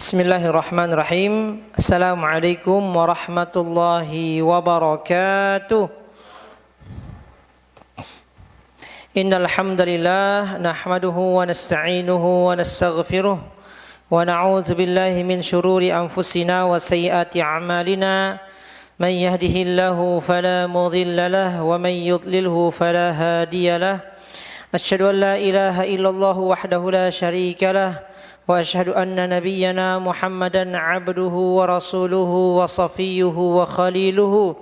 Bismillahirrahmanirrahim. Assalamualaikum warahmatullahi wabarakatuh. Innal hamdalillah nahmaduhu wa nasta'inuhu wa nastaghfiruh wa na'udzu billahi min shururi anfusina wa sayyiati a'malina. Man yahdihillahu fala mudilla lahu wa man yudlilhu fala hadiya lahu. Asyhadu an la ilaha illallah wahdahu la syarika lahu وأشهد أن نبينا محمدا عبده ورسوله وصفيه وخليله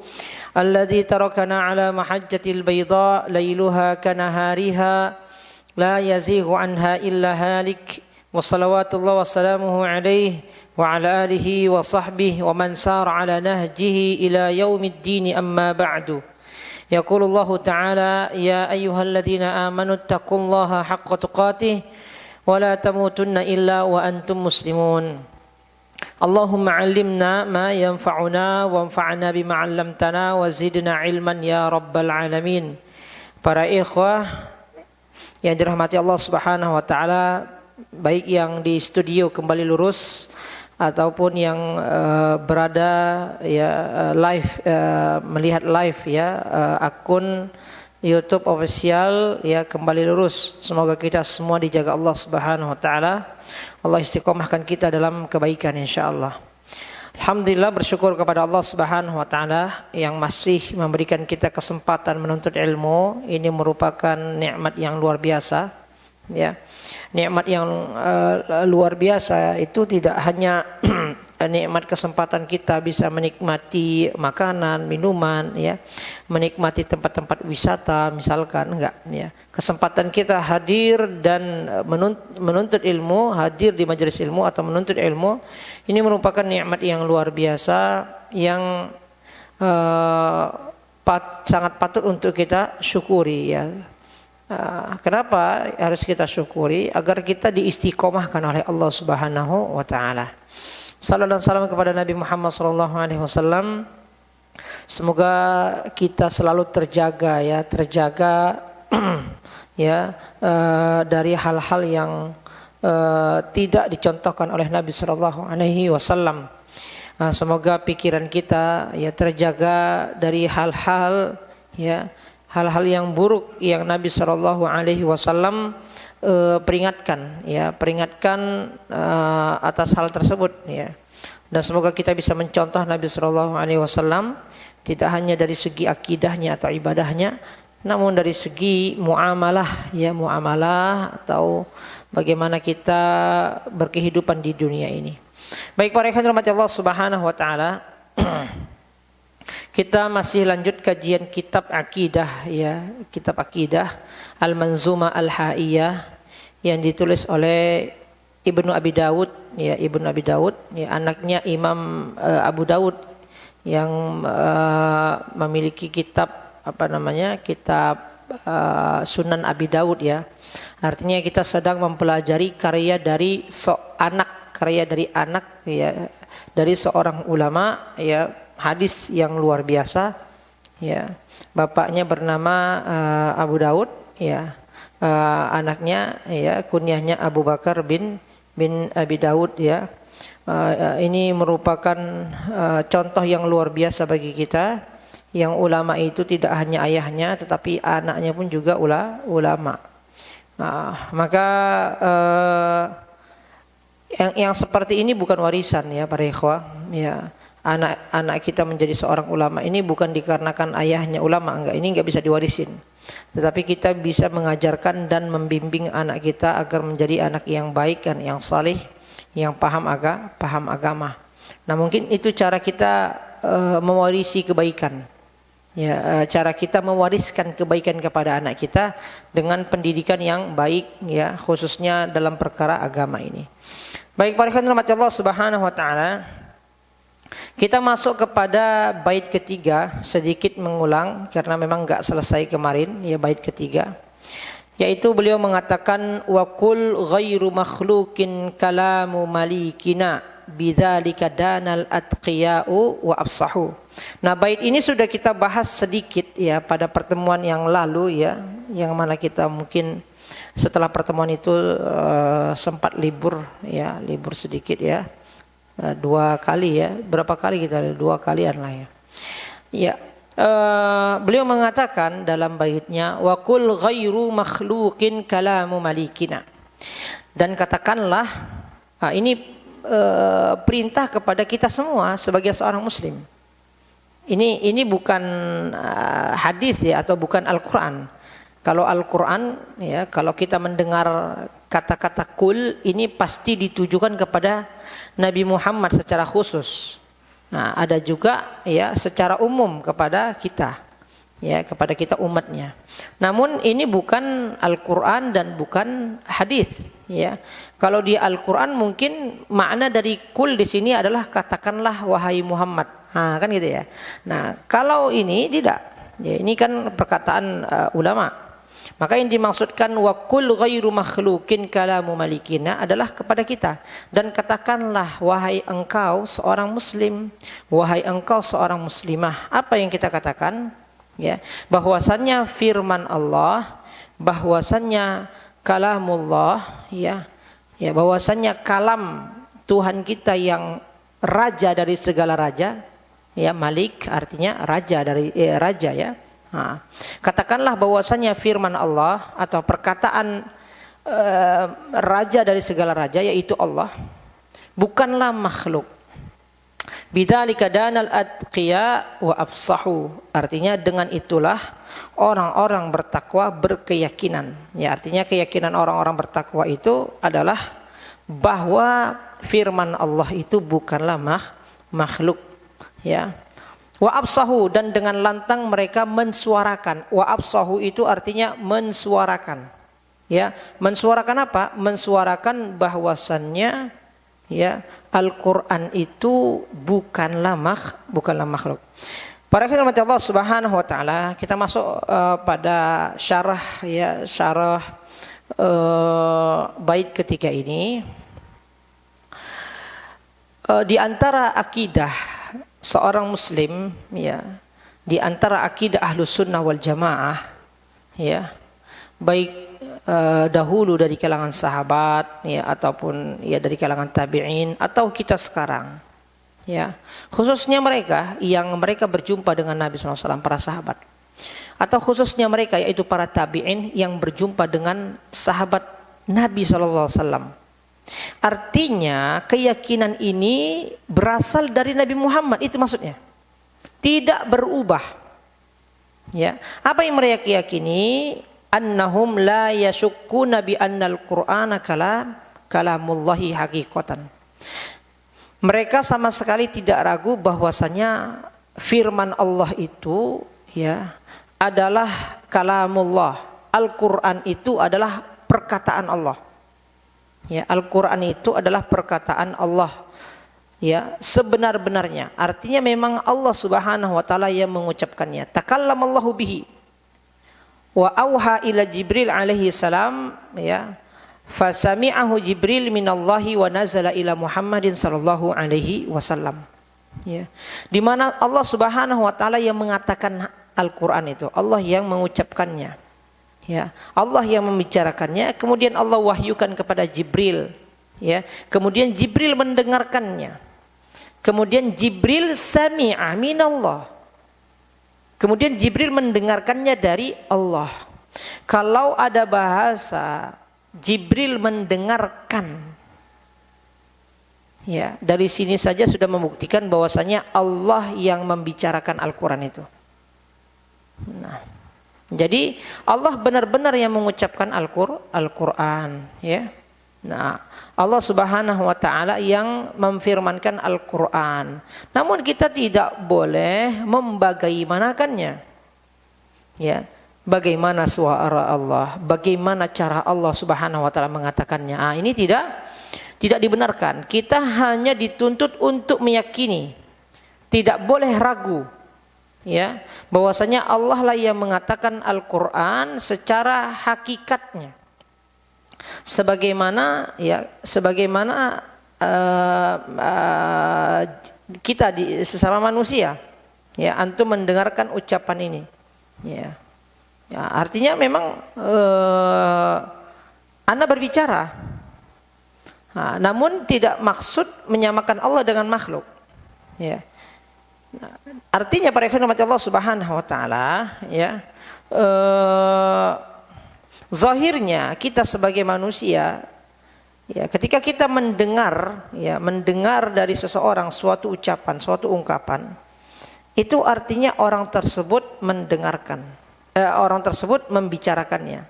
الذي تركنا على محجة البيضاء ليلها كنهارها لا يزيغ عنها إلا هالك وصلوات الله وسلامه عليه وعلى آله وصحبه ومن سار على نهجه إلى يوم الدين أما بعد يقول الله تعالى يا أيها الذين آمنوا اتقوا الله حق تقاته ولا تموتن إلا وأنتم مسلمون اللهم علمنا ما ينفعنا وانفعنا بما علمتنا وزدنا علما ya rabbal alamin. Para ikhwah yang dirahmati Allah Subhanahu wa taala, baik yang di studio kembali lurus ataupun yang berada live melihat live akun YouTube official kembali lurus. Semoga kita semua dijaga Allah Subhanahu wa taala. Allah istiqomahkan kita dalam kebaikan insyaallah. Alhamdulillah, bersyukur kepada Allah Subhanahu wa taala yang masih memberikan kita kesempatan menuntut ilmu. Ini merupakan nikmat yang luar biasa Nikmat yang luar biasa itu tidak hanya nikmat kesempatan kita bisa menikmati makanan, minuman, menikmati tempat-tempat wisata misalkan, kesempatan kita hadir dan menuntut ilmu, hadir di majelis ilmu atau menuntut ilmu, ini merupakan nikmat yang luar biasa yang sangat patut untuk kita syukuri Kenapa harus kita syukuri? Agar kita diistiqomahkan oleh Allah Subhanahu wa taala. Sallallahu alaihi wasallam kepada Nabi Muhammad sallallahu alaihi wasallam. Semoga kita selalu terjaga dari hal-hal yang tidak dicontohkan oleh Nabi sallallahu alaihi wasallam. Semoga pikiran kita terjaga dari hal-hal yang buruk yang Nabi sallallahu alaihi wasallam peringatkan atas hal tersebut Dan semoga kita bisa mencontoh Nabi sallallahu alaihi wasallam tidak hanya dari segi akidahnya atau ibadahnya, namun dari segi muamalah atau bagaimana kita berkehidupan di dunia ini. Baik para ikhwan rahmati Allah Subhanahu wa taala. Kita masih lanjut kajian kitab akidah kitab akidah Al-Manzumah Al-Haiyah yang ditulis oleh Ibnu Abi Dawud anaknya Imam Abu Dawud yang memiliki kitab kitab Sunan Abi Dawud Artinya kita sedang mempelajari karya dari anak dari seorang ulama hadis yang luar biasa bapaknya bernama Abu Daud anaknya kunyahnya Abu Bakar bin Abi Daud ini merupakan contoh yang luar biasa bagi kita, yang ulama itu tidak hanya ayahnya tetapi anaknya pun juga ulama. Maka yang seperti ini bukan warisan para ikhwah anak kita menjadi seorang ulama ini bukan dikarenakan ayahnya ulama, ini enggak bisa diwarisin. Tetapi kita bisa mengajarkan dan membimbing anak kita agar menjadi anak yang baik dan yang saleh, yang paham agama. Nah, mungkin itu cara kita mewarisi kebaikan. Cara kita mewariskan kebaikan kepada anak kita dengan pendidikan yang baik khususnya dalam perkara agama ini. Baik para ikhwan rahmati Allah Subhanahu wa taala. Kita masuk kepada bait ketiga, sedikit mengulang karena memang enggak selesai kemarin bait ketiga. Yaitu beliau mengatakan wa qul ghairu makhluqin kalamu malikina bidzalika danal atqiya'u wa afsahu. Nah, bait ini sudah kita bahas sedikit pada pertemuan yang lalu yang mana kita mungkin setelah pertemuan itu sempat libur sedikit 2 kali ya. Berapa kali kita? 2 kalian lah ya. Ya. Beliau mengatakan dalam baitnya wa qul ghairu makhluqin kalamu malikina. Dan katakanlah, ini perintah kepada kita semua sebagai seorang muslim. Ini bukan hadis ya, atau bukan Al-Qur'an. Kalau Al-Qur'an ya, kalau kita mendengar kata-kata kul, ini pasti ditujukan kepada Nabi Muhammad secara khusus. Nah, ada juga ya secara umum kepada kita, ya kepada kita umatnya. Namun ini bukan Al-Qur'an dan bukan hadis, ya. Kalau di Al-Qur'an mungkin makna dari kul di sini adalah katakanlah wahai Muhammad, kan gitu ya. Nah, kalau ini tidak, ya ini kan perkataan ulama. Maka yang dimaksudkan wa qul ghairu makhluqin kalamu malikina adalah kepada kita. Dan katakanlah wahai engkau seorang muslim, wahai engkau seorang muslimah. Apa yang kita katakan? Ya, bahwasannya firman Allah, bahwasannya kalamullah, ya. Ya, bahwasannya kalam Tuhan kita yang raja dari segala raja, ya, Malik artinya raja dari raja ya. Nah, katakanlah bahwasanya firman Allah atau perkataan raja dari segala raja yaitu Allah bukanlah makhluk. Bidzalika danal atqiya wa afsahu. Artinya dengan itulah orang-orang bertakwa berkeyakinan. Ya, artinya keyakinan orang-orang bertakwa itu adalah bahwa firman Allah itu bukanlah makhluk, ya. Wa absahu, dan dengan lantang mereka mensuarakan. Wa absahu itu artinya mensuarakan. Ya, mensuarakan apa? Mensuarakan bahwasannya ya Al-Qur'an itu bukanlah makhluk. Para firman Allah Subhanahu wa taala, kita masuk pada syarah bait ketiga ini. Di antara akidah seorang muslim, ya, di antara akidah Ahlus Sunnah wal Jamaah, ya, baik dahulu dari kalangan sahabat, ya, ataupun ya dari kalangan tabi'in atau kita sekarang, ya, khususnya mereka yang mereka berjumpa dengan Nabi SAW, para sahabat, atau khususnya mereka yaitu para tabi'in yang berjumpa dengan sahabat Nabi SAW. Artinya keyakinan ini berasal dari Nabi Muhammad, itu maksudnya. Tidak berubah. Ya, apa yang mereka yakini? Annahum la yashukkuna bi annal Qur'ana kalamullahi haqiqatan. Mereka sama sekali tidak ragu bahwasanya firman Allah itu ya adalah kalamullah. Al-Qur'an itu adalah perkataan Allah. Ya, Al-Qur'an itu adalah perkataan Allah. Ya, sebenar-benarnya. Artinya memang Allah Subhanahu wa taala yang mengucapkannya. Takallamallahu bihi. Wa auha ila Jibril alaihi salam, ya. Fasami'ahu Jibril minallahi wa nazala ila Muhammadin sallallahu alaihi wasallam. Ya. Di mana Allah Subhanahu wa taala yang mengatakan Al-Qur'an itu, Allah yang mengucapkannya. Ya, Allah yang membicarakannya, kemudian Allah wahyukan kepada Jibril, ya. Kemudian Jibril mendengarkannya. Kemudian Jibril sami'a minallah. Kemudian Jibril mendengarkannya dari Allah. Kalau ada bahasa Jibril mendengarkan, ya, dari sini saja sudah membuktikan bahwasanya Allah yang membicarakan Al-Qur'an itu. Nah, jadi Allah benar-benar yang mengucapkan Al-Qur'an, ya. Nah, Allah Subhanahu wa taala yang memfirmankan Al-Qur'an. Namun kita tidak boleh membagaimanakannya. Ya, bagaimana suara Allah, bagaimana cara Allah Subhanahu wa taala mengatakannya. Ini tidak dibenarkan. Kita hanya dituntut untuk meyakini. Tidak boleh ragu. Ya, bahwasanya Allah lah yang mengatakan Al-Qur'an secara hakikatnya. Sebagaimana kita di sesama manusia, ya, antum mendengarkan ucapan ini. Ya. Ya, artinya memang Anda berbicara. Namun tidak maksud menyamakan Allah dengan makhluk. Ya. Artinya para ikhwan Allah Subhanahu wa taala, ya, zahirnya kita sebagai manusia, ya, ketika kita mendengar dari seseorang suatu ucapan, suatu ungkapan, itu artinya orang tersebut mendengarkan, orang tersebut membicarakannya.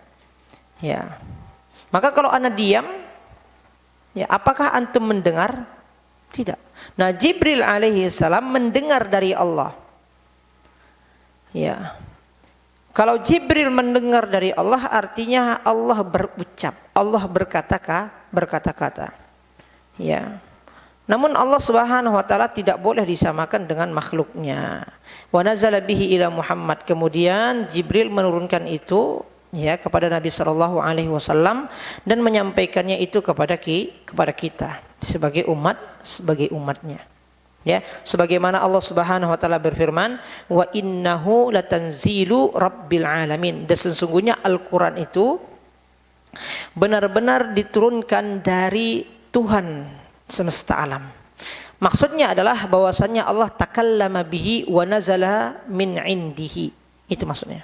Ya. Maka kalau anda diam, ya, apakah antum mendengar? Tidak. Nah, Jibril alaihi salam mendengar dari Allah. Ya. Kalau Jibril mendengar dari Allah, artinya Allah berucap, Allah berkata-kata. Ya. Namun Allah Subhanahu wa taala tidak boleh disamakan dengan makhluknya. Wa nazala bihi ila Muhammad. Kemudian Jibril menurunkan itu, ya, kepada Nabi sallallahu alaihi wasallam dan menyampaikannya itu kepada kita sebagai umatnya. Ya, sebagaimana Allah Subhanahu wa taala berfirman, wa innahu latanzilu rabbil alamin. Dan sesungguhnya Al-Qur'an itu benar-benar diturunkan dari Tuhan semesta alam. Maksudnya adalah bahwasannya Allah takallama bihi wa nazala min indihi. Itu maksudnya.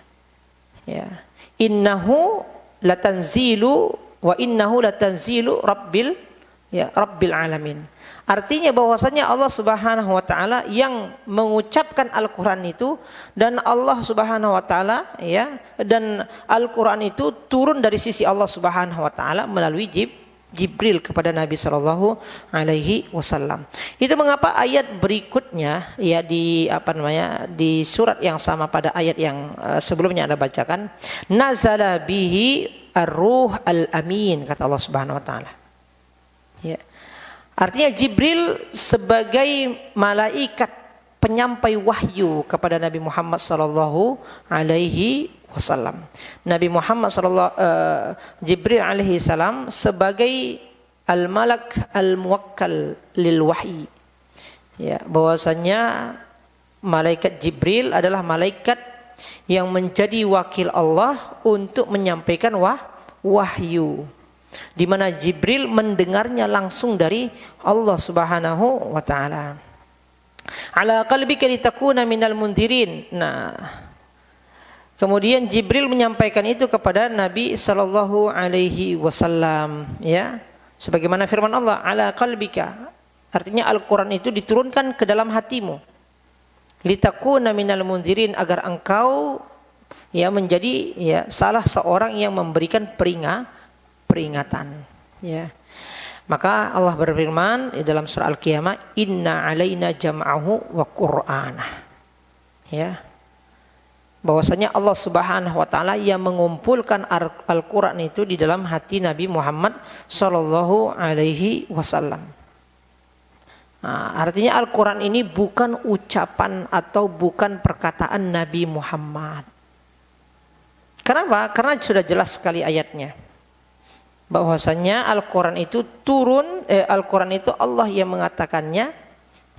Ya. Innahu latanzilu wa innahu latanzilu rabbil alamin. Artinya bahwasanya Allah Subhanahu wa taala yang mengucapkan Al-Qur'an itu, dan Allah Subhanahu wa taala, ya, dan Al-Qur'an itu turun dari sisi Allah Subhanahu wa taala melalui Jibril kepada Nabi sallallahu alaihi wasallam. Itu mengapa ayat berikutnya, ya, di surat yang sama pada ayat yang sebelumnya Anda bacakan, nazala bihi ar-ruh al-amin, kata Allah Subhanahu wa taala. Ya. Artinya Jibril sebagai malaikat penyampai wahyu kepada Nabi Muhammad sallallahu alaihi wasallam. Nabi Muhammad Jibril alaihi salam sebagai al-malak al-muwakkal lil wahyi. Ya, bahwasanya malaikat Jibril adalah malaikat yang menjadi wakil Allah untuk menyampaikan wahyu, di mana Jibril mendengarnya langsung dari Allah Subhanahu wa taala. Ala qalbika litakuna minal mundirin. Nah, kemudian Jibril menyampaikan itu kepada Nabi sallallahu alaihi wasallam, ya. Sebagaimana firman Allah, ala qalbika. Artinya Al-Qur'an itu diturunkan ke dalam hatimu. Litakuna minal mundirin, agar engkau, ya, menjadi, ya, salah seorang yang memberikan peringatan, ya. Maka Allah berfirman di dalam surah Al-Qiyamah, inna alaina jam'ahu wa qur'anah, ya, bahwasanya Allah Subhanahu wa taala yang mengumpulkan Al-Qur'an itu di dalam hati Nabi Muhammad sallallahu alaihi wasallam. Nah, artinya Al-Qur'an ini bukan ucapan atau bukan perkataan Nabi Muhammad. Kenapa? Karena sudah jelas sekali ayatnya, bahwasanya Al-Qur'an itu Al-Qur'an itu Allah yang mengatakannya,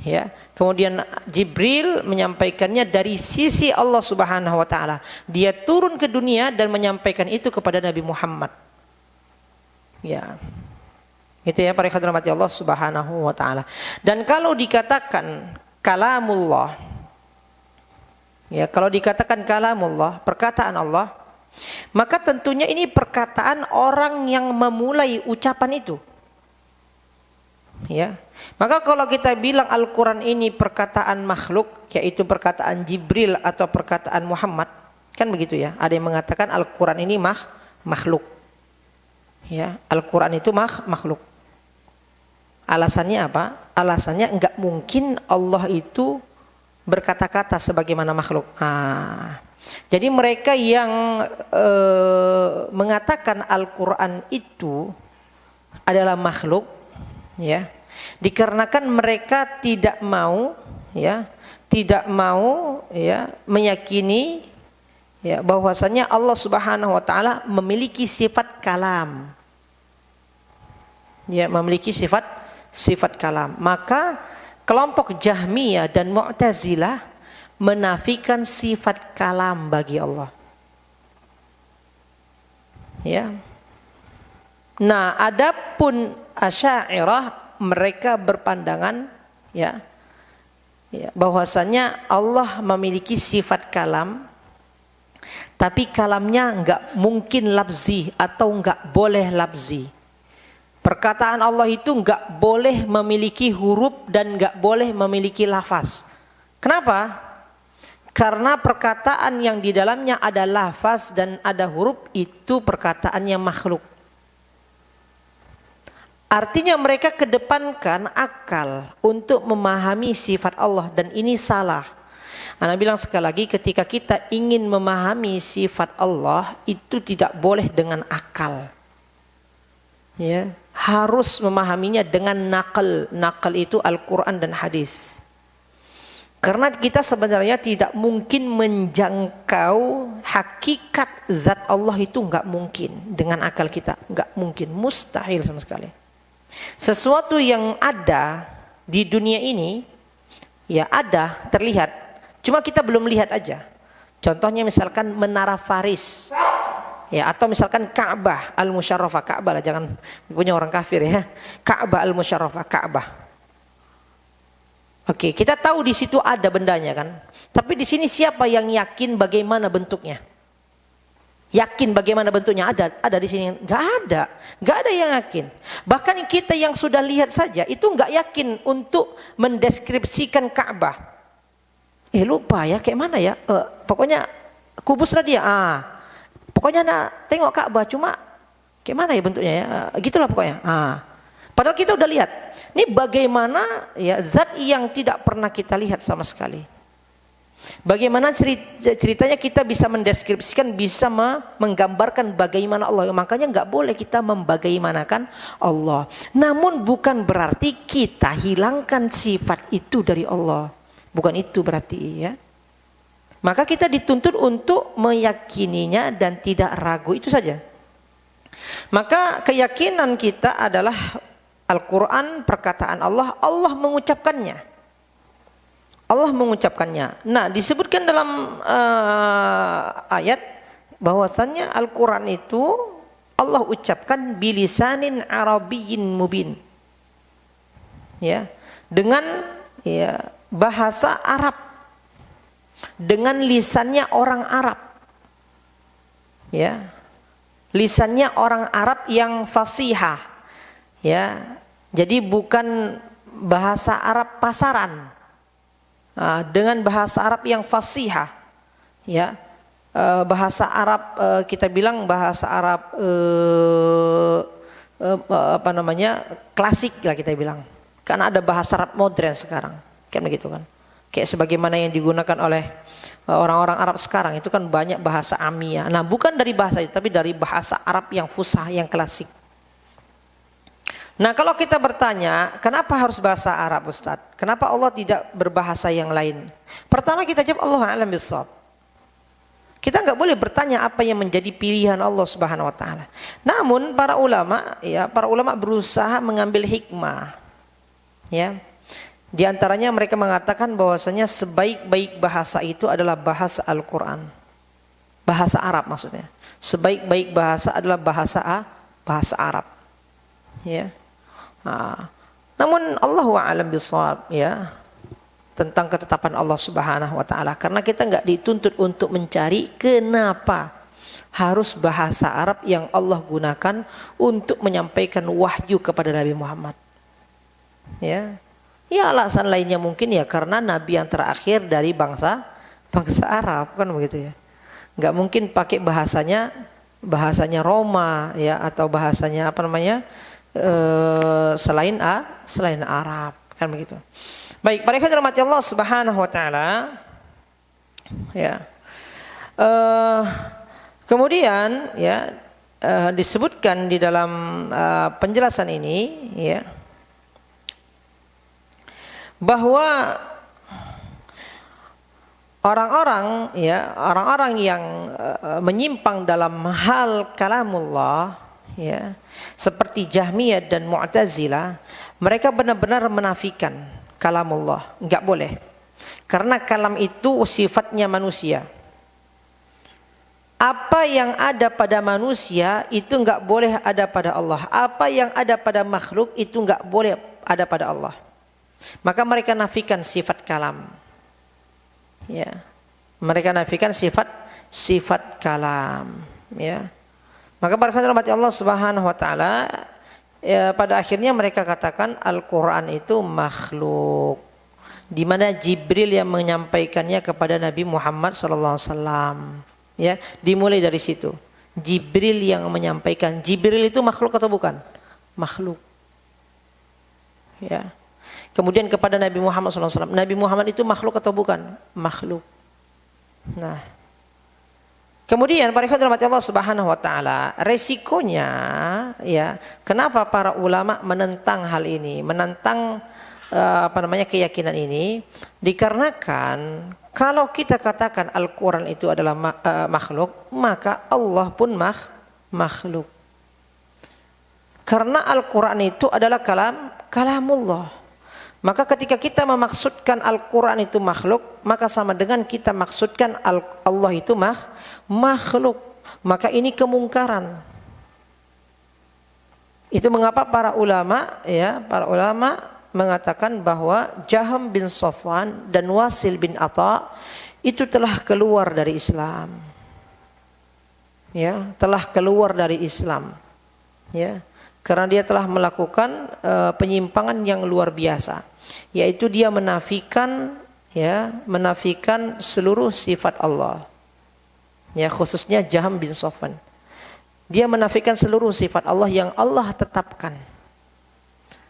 ya. Kemudian Jibril menyampaikannya dari sisi Allah Subhanahu wa taala. Dia turun ke dunia dan menyampaikan itu kepada Nabi Muhammad. Ya. Itu, ya, para ikhwan rahmati Allah Subhanahu wa taala. Dan kalau dikatakan kalamullah, ya, kalau dikatakan kalamullah, perkataan Allah, maka tentunya ini perkataan orang yang memulai ucapan itu. Ya. Maka kalau kita bilang Al-Qur'an ini perkataan makhluk, yaitu perkataan Jibril atau perkataan Muhammad, kan begitu, ya. Ada yang mengatakan Al-Qur'an ini makhluk. Ya, Al-Qur'an itu makhluk. Alasannya apa? Alasannya enggak mungkin Allah itu berkata-kata sebagaimana makhluk. Jadi mereka yang mengatakan Al-Qur'an itu adalah makhluk, ya, dikarenakan mereka tidak mau, ya, meyakini, ya, bahwasanya Allah Subhanahu wa taala memiliki sifat kalam. Ya, memiliki sifat kalam. Maka kelompok Jahmiyah dan Mu'tazilah menafikan sifat kalam bagi Allah. Ya. Nah, adapun Asy'ariyah mereka berpandangan ya bahwasanya Allah memiliki sifat kalam, tapi kalamnya enggak mungkin lafzi atau enggak boleh lafzi. Perkataan Allah itu enggak boleh memiliki huruf dan enggak boleh memiliki lafaz. Kenapa? Karena perkataan yang di dalamnya ada lafaz dan ada huruf itu perkataan yang makhluk. Artinya mereka kedepankan akal untuk memahami sifat Allah, dan ini salah. Ana bilang sekali lagi, ketika kita ingin memahami sifat Allah itu tidak boleh dengan akal. Ya, harus memahaminya dengan nakal. Nakal itu Al-Qur'an dan hadis. Karena kita sebenarnya tidak mungkin menjangkau hakikat zat Allah, itu enggak mungkin dengan akal kita, enggak mungkin, mustahil sama sekali. Sesuatu yang ada di dunia ini ya ada, terlihat, cuma kita belum lihat aja. Contohnya misalkan Menara Faris ya, atau misalkan Ka'bah Al-Musyarrafah. Ka'bah lah, jangan punya orang kafir ya. Ka'bah Al-Musyarrafah, Ka'bah. Oke, kita tahu di situ ada bendanya kan. Tapi di sini siapa yang yakin bagaimana bentuknya? Yakin bagaimana bentuknya? Ada di sini? Enggak ada yang yakin. Bahkan kita yang sudah lihat saja itu enggak yakin untuk mendeskripsikan Ka'bah. Lupa ya, kayak mana ya? Pokoknya kubuslah dia. Pokoknya nak tengok Ka'bah, cuma kayak mana ya bentuknya ya? Gitulah pokoknya. Padahal kita udah lihat. Ini bagaimana ya zat yang tidak pernah kita lihat sama sekali. Bagaimana ceritanya kita bisa mendeskripsikan, bisa menggambarkan bagaimana Allah. Makanya nggak boleh kita membagaimanakan Allah. Namun bukan berarti kita hilangkan sifat itu dari Allah. Bukan itu berarti ya. Maka kita dituntut untuk meyakininya dan tidak ragu, itu saja. Maka keyakinan kita adalah Al-Quran, perkataan Allah, Allah mengucapkannya. Allah mengucapkannya. Nah, disebutkan dalam ayat bahwasannya Al-Quran itu Allah ucapkan bilisanin arabiyyin mubin. Ya, dengan ya bahasa Arab, dengan lisannya orang Arab. Ya. Lisannya orang Arab yang fasihah. Ya, jadi bukan bahasa Arab pasaran, dengan bahasa Arab yang fasihah, ya, bahasa Arab kita bilang bahasa Arab klasik lah kita bilang, karena ada bahasa Arab modern sekarang, kayak begitu kan, kayak sebagaimana yang digunakan oleh orang-orang Arab sekarang itu kan banyak bahasa Amiyah. Nah, bukan dari bahasa itu, tapi dari bahasa Arab yang fusah, yang klasik. Nah, kalau kita bertanya, kenapa harus bahasa Arab, Ustaz? Kenapa Allah tidak berbahasa yang lain? Pertama kita jawab Allah a'lam bishawab. Kita nggak boleh bertanya apa yang menjadi pilihan Allah Subhanahu wa taala. Namun para ulama berusaha mengambil hikmah. Ya. Di antaranya mereka mengatakan bahwasanya sebaik-baik bahasa itu adalah bahasa Al-Qur'an. Bahasa Arab maksudnya. Sebaik-baik bahasa adalah bahasa Arab. Ya. Namun Allahu a'lam bishawab ya tentang ketetapan Allah Subhanahu wa taala, karena kita enggak dituntut untuk mencari kenapa harus bahasa Arab yang Allah gunakan untuk menyampaikan wahyu kepada Nabi Muhammad. Ya. Ya, alasan lainnya mungkin ya karena nabi yang terakhir dari bangsa Arab kan begitu ya. Enggak mungkin pakai bahasanya Roma ya, atau bahasanya selain Arab kan begitu. Baik, para ikhwan rahmati Allah Subhanahu wa taala. Ya. Kemudian ya disebutkan di dalam penjelasan ini ya bahwa orang-orang yang menyimpang dalam hal kalamullah ya, seperti Jahmiyah dan Mu'tazilah, mereka benar-benar menafikan kalamullah, enggak boleh. Karena kalam itu sifatnya manusia. Apa yang ada pada manusia itu enggak boleh ada pada Allah. Apa yang ada pada makhluk itu enggak boleh ada pada Allah. Maka mereka nafikan sifat kalam. Ya. Mereka nafikan sifat kalam, ya. Maka para rahmat Allah Subhanahu wa taala, ya, pada akhirnya mereka katakan Al-Qur'an itu makhluk. Di mana Jibril yang menyampaikannya kepada Nabi Muhammad sallallahu alaihi wasallam. Ya, dimulai dari situ. Jibril yang menyampaikan. Jibril itu makhluk atau bukan? Makhluk. Ya. Kemudian kepada Nabi Muhammad SAW. Nabi Muhammad itu makhluk atau bukan? Makhluk. Nah. Kemudian para ikhwan rahmati Allah Subhanahu wa taala, resikonya ya, kenapa para ulama menentang hal ini, menentang keyakinan ini? Dikarenakan kalau kita katakan Al-Quran itu adalah makhluk, maka Allah pun makhluk. Karena Al-Quran itu adalah kalamullah. Maka ketika kita memaksudkan Al-Quran itu makhluk, maka sama dengan kita maksudkan Allah itu makhluk. Maka ini kemungkaran. Itu mengapa para ulama mengatakan bahwa Jaham bin Safwan dan Wasil bin Atha itu telah keluar dari Islam. Ya, telah keluar dari Islam. Ya, karena dia telah melakukan penyimpangan yang luar biasa, yaitu dia menafikan seluruh sifat Allah. Ya, khususnya Jaham bin Safwan. Dia menafikan seluruh sifat Allah yang Allah tetapkan.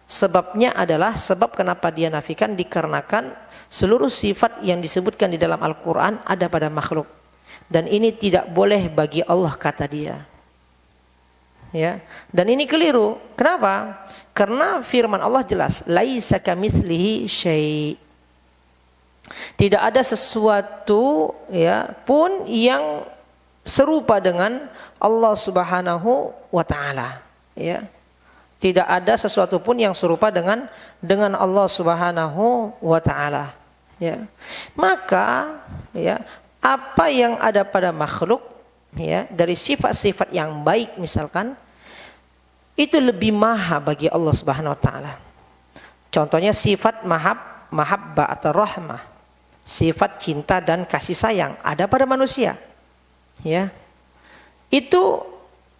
Sebabnya adalah, sebab kenapa dia nafikan, dikarenakan seluruh sifat yang disebutkan di dalam Al-Quran ada pada makhluk. Dan ini tidak boleh bagi Allah, kata dia. Ya, dan ini keliru. Kenapa? Karena firman Allah jelas, laisa kamitslihi syai'. Tidak ada sesuatu pun yang serupa dengan Allah Subhanahu wa taala. Ya. Tidak ada sesuatu pun yang serupa dengan Allah Subhanahu wa taala. Ya. Maka apa yang ada pada makhluk dari sifat-sifat yang baik misalkan, itu lebih maha bagi Allah Subhanahu wa taala. Contohnya sifat mahabbah atau rahmah. Sifat cinta dan kasih sayang ada pada manusia. Ya. Itu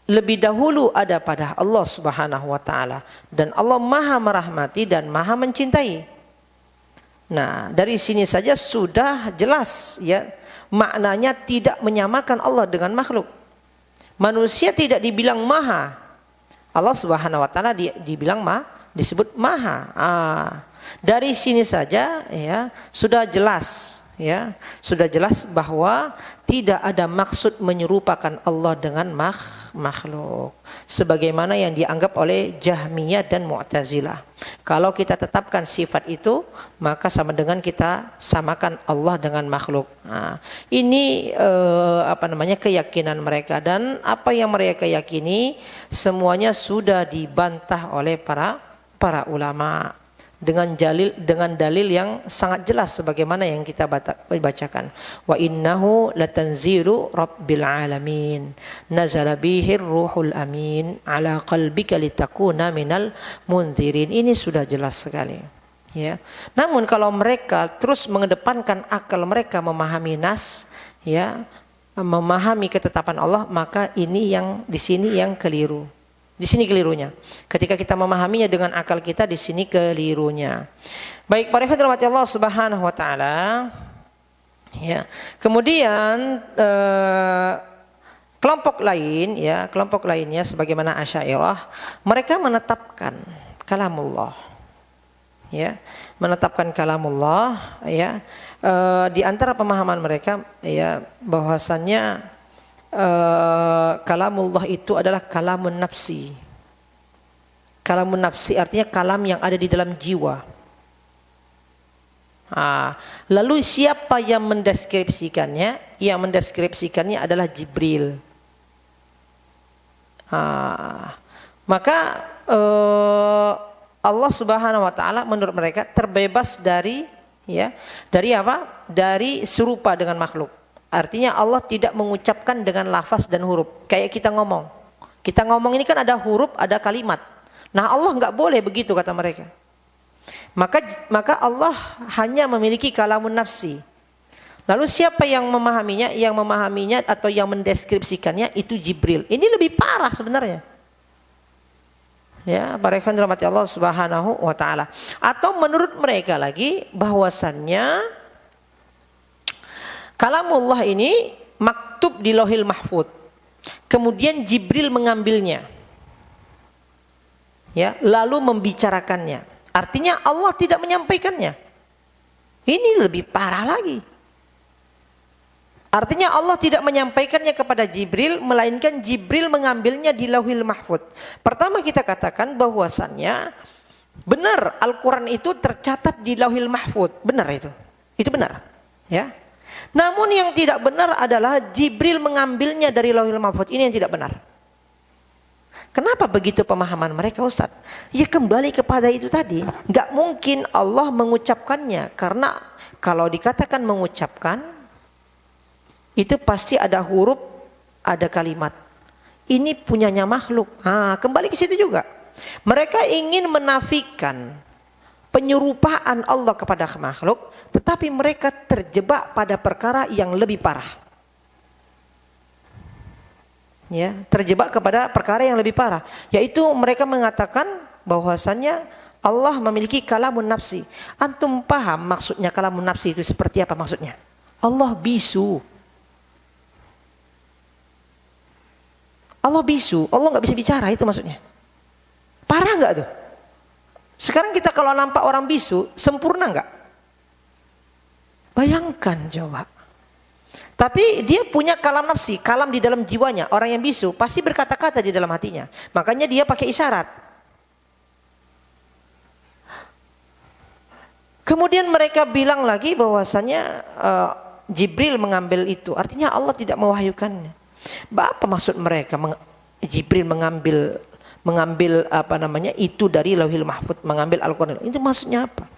lebih dahulu ada pada Allah Subhanahu wa taala, dan Allah Maha merahmati dan Maha mencintai. Nah, dari sini saja sudah jelas maknanya tidak menyamakan Allah dengan makhluk. Manusia tidak dibilang maha. Allah Subhanahu wa taala dibilang disebut maha. Dari sini saja sudah jelas. Sudah jelas bahwa tidak ada maksud menyerupakan Allah dengan makhluk, sebagaimana yang dianggap oleh Jahmiyah dan Mu'tazilah. Kalau kita tetapkan sifat itu, maka sama dengan kita samakan Allah dengan makhluk. Ini keyakinan mereka, dan apa yang mereka yakini semuanya sudah dibantah oleh para ulama dengan dalil yang sangat jelas sebagaimana yang kita bacakan. Wa innahu latanzilu rabbil alamin nazala bihir ruhul amin ala qalbika litakuna minal munzirin. Ini sudah jelas sekali. Ya. Namun kalau mereka terus mengedepankan akal mereka memahami nas, memahami ketetapan Allah, maka ini yang di sini yang keliru. Di sini kelirunya. Ketika kita memahaminya dengan akal kita, di sini kelirunya. Baik, para ikhwan rahmati Allah Subhanahu wa taala. Ya. Kemudian kelompok lainnya sebagaimana Asy'ariyah, mereka menetapkan kalamullah. Ya, menetapkan kalamullah di antara pemahaman mereka bahwasannya kalamullah itu adalah kalamun nafsi. Kalamun nafsi artinya kalam yang ada di dalam jiwa. Lalu siapa yang mendeskripsikannya? Yang mendeskripsikannya adalah Jibril. Maka Allah Subhanahu wa taala menurut mereka terbebas dari apa? Dari serupa dengan makhluk. Artinya Allah tidak mengucapkan dengan lafaz dan huruf. Kayak kita ngomong. Kita ngomong ini kan ada huruf, ada kalimat. Nah Allah nggak boleh begitu kata mereka. Maka Allah hanya memiliki kalamun nafsi. Lalu siapa yang memahaminya? Yang memahaminya atau yang mendeskripsikannya itu Jibril. Ini lebih parah sebenarnya. Ya, para ikhwan dirahmati Allah Subhanahu wa taala. Atau menurut mereka lagi bahwasannya kalamullah ini maktub di Lauhil Mahfuz. Kemudian Jibril mengambilnya. Ya, lalu membicarakannya. Artinya Allah tidak menyampaikannya. Ini lebih parah lagi. Artinya Allah tidak menyampaikannya kepada Jibril, melainkan Jibril mengambilnya di Lauhil Mahfuz. Pertama kita katakan bahwasannya benar Al-Quran itu tercatat di Lauhil Mahfuz. Benar itu. Itu benar. Ya. Namun yang tidak benar adalah Jibril mengambilnya dari Lauhil Mahfuz. Ini yang tidak benar. Kenapa begitu pemahaman mereka, Ustaz? Ya kembali kepada itu tadi. Nggak mungkin Allah mengucapkannya. Karena kalau dikatakan mengucapkan, itu pasti ada huruf, ada kalimat. Ini punyanya makhluk. Kembali ke situ juga. Mereka ingin menafikan penyerupaan Allah kepada makhluk, tetapi mereka terjebak pada perkara yang lebih parah. Ya, terjebak kepada perkara yang lebih parah, yaitu mereka mengatakan bahwasannya Allah memiliki kalamun nafsi. Antum paham maksudnya kalamun nafsi itu seperti apa maksudnya? Allah bisu. Allah bisu, Allah nggak bisa bicara, itu maksudnya. Parah nggak tuh? Sekarang kita kalau nampak orang bisu, sempurna nggak? Bayangkan coba. Tapi dia punya kalam nafsi, kalam di dalam jiwanya. Orang yang bisu pasti berkata-kata di dalam hatinya. Makanya dia pakai isyarat. Kemudian mereka bilang lagi bahwasannya Jibril mengambil itu. Artinya Allah tidak mewahyukannya. Apa maksud mereka Jibril mengambil apa namanya itu dari Lauhil Mahfuz, mengambil Al-Quran? Itu maksudnya apa?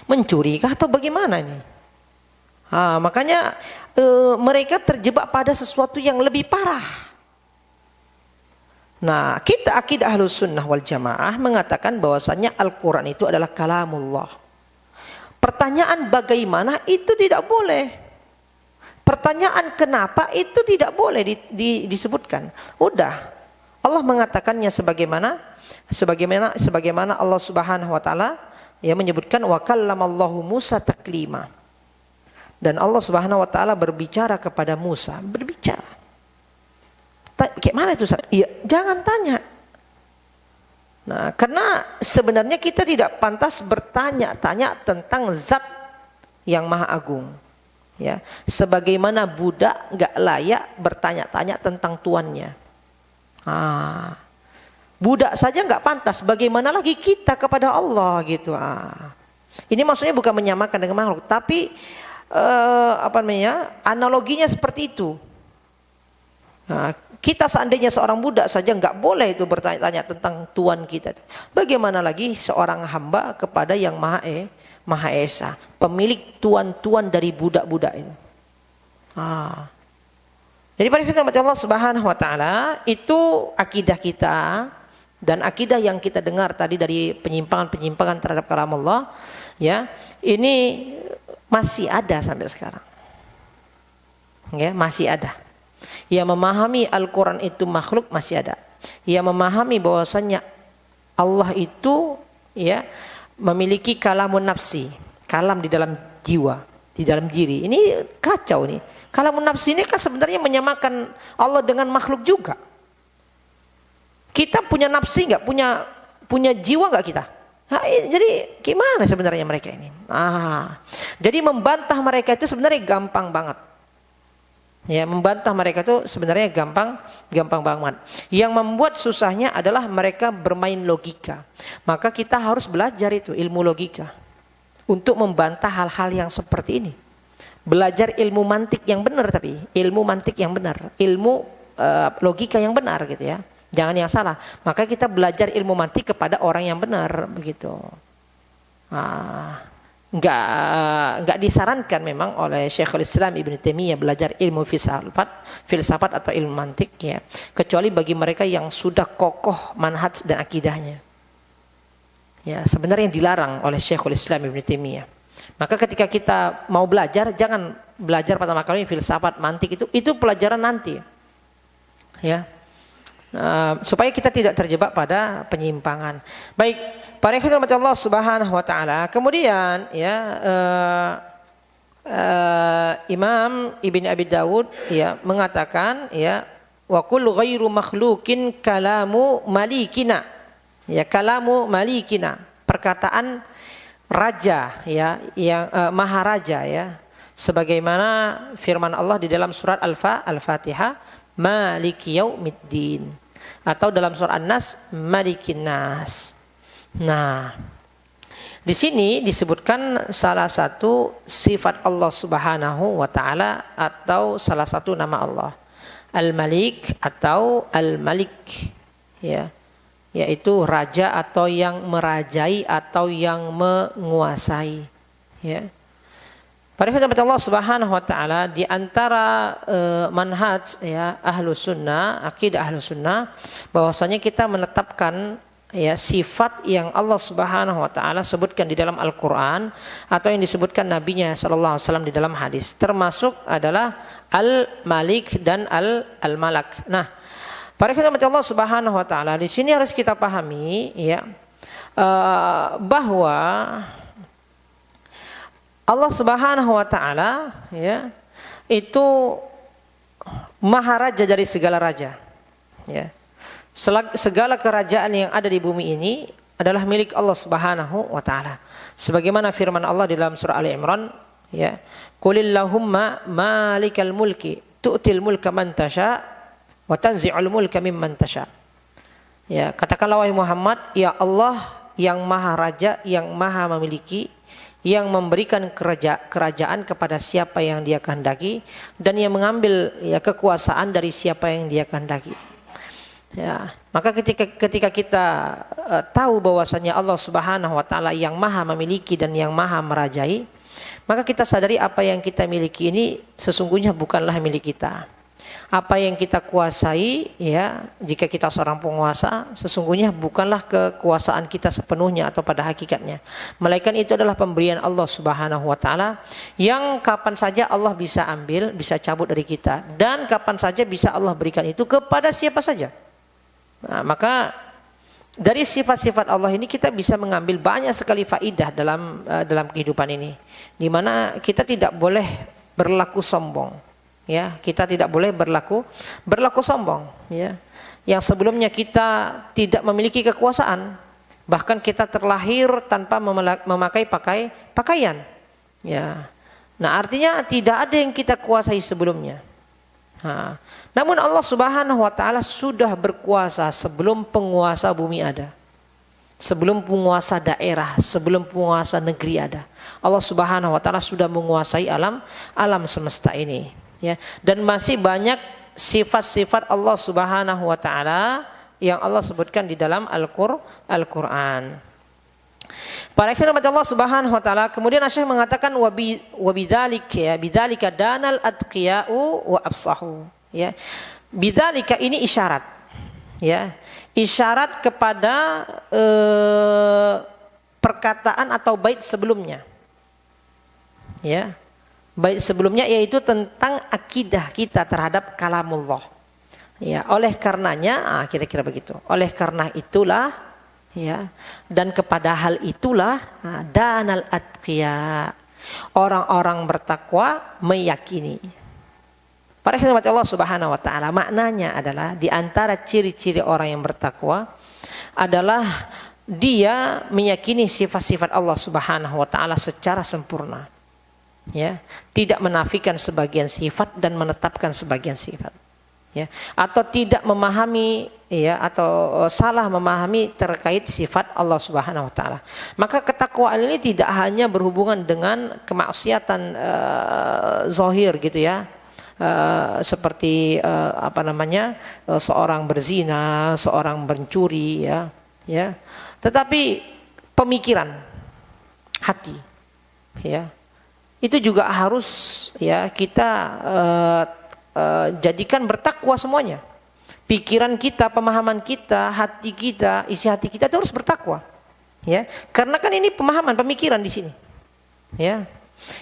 Mencuri kah atau bagaimana ini? Makanya mereka terjebak pada sesuatu yang lebih parah. Nah, kita akidah Ahlus Sunnah wal Jamaah mengatakan bahwasannya Al-Quran itu adalah kalamullah. Pertanyaan bagaimana itu tidak boleh. Pertanyaan kenapa itu tidak boleh disebutkan. Udah. Allah mengatakannya sebagaimana Allah Subhanahu wa taala ya menyebutkan wa kallamallahu Musa taklima. Dan Allah Subhanahu wa taala berbicara kepada Musa, berbicara. Kayak mana itu, Ustaz? Iya, jangan tanya. Nah, karena sebenarnya kita tidak pantas bertanya-tanya tentang zat yang maha agung. Ya, sebagaimana budak nggak layak bertanya-tanya tentang tuannya. Budak saja nggak pantas, bagaimana lagi kita kepada Allah gitu. Ini maksudnya bukan menyamakan dengan makhluk, tapi analoginya seperti itu. Kita seandainya seorang budak saja nggak boleh itu bertanya-tanya tentang tuan kita. Bagaimana lagi seorang hamba kepada yang Maha Esa, pemilik tuan-tuan dari budak-budak itu. Jadi pada firman Allah Subhanahu wa taala itu akidah kita dan akidah yang kita dengar tadi dari penyimpangan-penyimpangan terhadap kalam Allah, ya, ini masih ada sampai sekarang. Ya, masih ada. Yang memahami Al-Quran itu makhluk masih ada. Yang memahami bahwasannya Allah itu ya memiliki kalamun nafsi, kalam di dalam jiwa, di dalam diri. Ini kacau nih. Kalamun nafsi ini kan sebenarnya menyamakan Allah dengan makhluk juga. Kita punya nafsi nggak? Punya jiwa nggak kita? Jadi gimana sebenarnya mereka ini? Jadi membantah mereka itu sebenarnya gampang banget. Ya, membantah mereka itu sebenarnya gampang banget. Yang membuat susahnya adalah mereka bermain logika. Maka kita harus belajar itu ilmu logika untuk membantah hal-hal yang seperti ini. Belajar ilmu mantik yang benar, tapi ilmu mantik yang benar, ilmu logika yang benar gitu ya. Jangan yang salah. Maka kita belajar ilmu mantik kepada orang yang benar begitu. nggak disarankan memang oleh Syekhul Islam Ibnu Taimiyah belajar ilmu filsafat atau ilmu mantik ya, kecuali bagi mereka yang sudah kokoh manhaj dan akidahnya. Ya, sebenarnya dilarang oleh Syekhul Islam Ibnu Taimiyah. Maka ketika kita mau belajar, jangan belajar pertama kali filsafat mantik, itu pelajaran nanti. Ya. Supaya kita tidak terjebak pada penyimpangan. Baik, para ikhwan Allah Subhanahu wa taala. Kemudian ya Imam Ibn Abi Dawud ya mengatakan ya wa kullu ghairu makhluqin kalamu malikina. Ya, kalamu malikina, perkataan raja ya yang maharaja ya. Sebagaimana firman Allah di dalam surat Al-Fatihah, Maliki Yaumiddin. Atau dalam surah An-Nas, Malikin Nas. Nah, di sini disebutkan salah satu sifat Allah Subhanahu wa taala atau salah satu nama Allah, Al-Malik atau Al-Malik, ya, yaitu raja atau yang merajai atau yang menguasai, ya. Pada firman Allah Subhanahu wa taala di antara manhaj ya Ahlus Sunnah, akidah Ahlus Sunnah, bahwasanya kita menetapkan ya sifat yang Allah Subhanahu wa taala sebutkan di dalam Al-Qur'an atau yang disebutkan nabinya sallallahu alaihi wasallam di dalam hadis. Termasuk adalah Al-Malik dan Al-Malak. Nah, pada firman Allah Subhanahu wa taala di sini harus kita pahami ya bahwa Allah Subhanahu wa taala ya itu maharaja dari segala raja. Ya. Segala kerajaan yang ada di bumi ini adalah milik Allah Subhanahu wa taala. Sebagaimana firman Allah di dalam surah Ali Imran ya, Qulillahumma malikal mulki tu'til mulka man tasha wa tanzi'ul mulka mimman tasha. Ya, katakanlah wahai Muhammad, ya Allah yang maha raja, yang maha memiliki, yang memberikan kerajaan kepada siapa yang dia kehendaki dan yang mengambil ya kekuasaan dari siapa yang dia kehendaki. Ya, maka ketika kita tahu bahwasanya Allah Subhanahu wa taala yang maha memiliki dan yang maha merajai, maka kita sadari apa yang kita miliki ini sesungguhnya bukanlah milik kita. Apa yang kita kuasai ya, jika kita seorang penguasa, sesungguhnya bukanlah kekuasaan kita sepenuhnya atau pada hakikatnya, melainkan itu adalah pemberian Allah Subhanahu wa taala yang kapan saja Allah bisa ambil, bisa cabut dari kita, dan kapan saja bisa Allah berikan itu kepada siapa saja. Nah, maka dari sifat-sifat Allah ini kita bisa mengambil banyak sekali faidah dalam kehidupan ini, di mana kita tidak boleh berlaku sombong. Ya, kita tidak boleh berlaku sombong ya. Yang sebelumnya kita tidak memiliki kekuasaan, bahkan kita terlahir tanpa memakai pakaian ya. Nah, artinya tidak ada yang kita kuasai sebelumnya. Nah, namun Allah Subhanahu wa taala sudah berkuasa sebelum penguasa bumi ada. Sebelum penguasa daerah, sebelum penguasa negeri ada. Allah Subhanahu wa taala sudah menguasai alam semesta ini. Ya, dan masih banyak sifat-sifat Allah Subhanahu wa taala yang Allah sebutkan di dalam Al-Qur'an. Para ikhwan Allah Subhanahu wa taala, kemudian Syekh mengatakan bidzalika danal atqiya'u wa absahu. Ya. Bidzalika ini isyarat. Ya. Isyarat kepada perkataan atau bait sebelumnya. Ya. Baik sebelumnya, yaitu tentang akidah kita terhadap kalamullah. Ya, oleh karenanya, kira-kira begitu. Oleh karena itulah, ya, dan kepada hal itulah, danal atqiya, orang-orang bertakwa meyakini. Para khidmat Allah Subhanahu wa taala, maknanya adalah di antara ciri-ciri orang yang bertakwa adalah dia meyakini sifat-sifat Allah Subhanahu wa taala secara sempurna. Ya, tidak menafikan sebagian sifat dan menetapkan sebagian sifat, ya, atau tidak memahami ya, atau salah memahami terkait sifat Allah Subhanahu wa taala. Maka ketakwaan ini tidak hanya berhubungan dengan kemaksiatan zahir gitu ya, seperti seorang berzina, seorang mencuri ya, tetapi pemikiran hati. Ya. Itu juga harus ya kita jadikan bertakwa semuanya. Pikiran kita, pemahaman kita, hati kita, isi hati kita itu harus bertakwa. Ya, karena kan ini pemahaman, pemikiran di sini. Ya,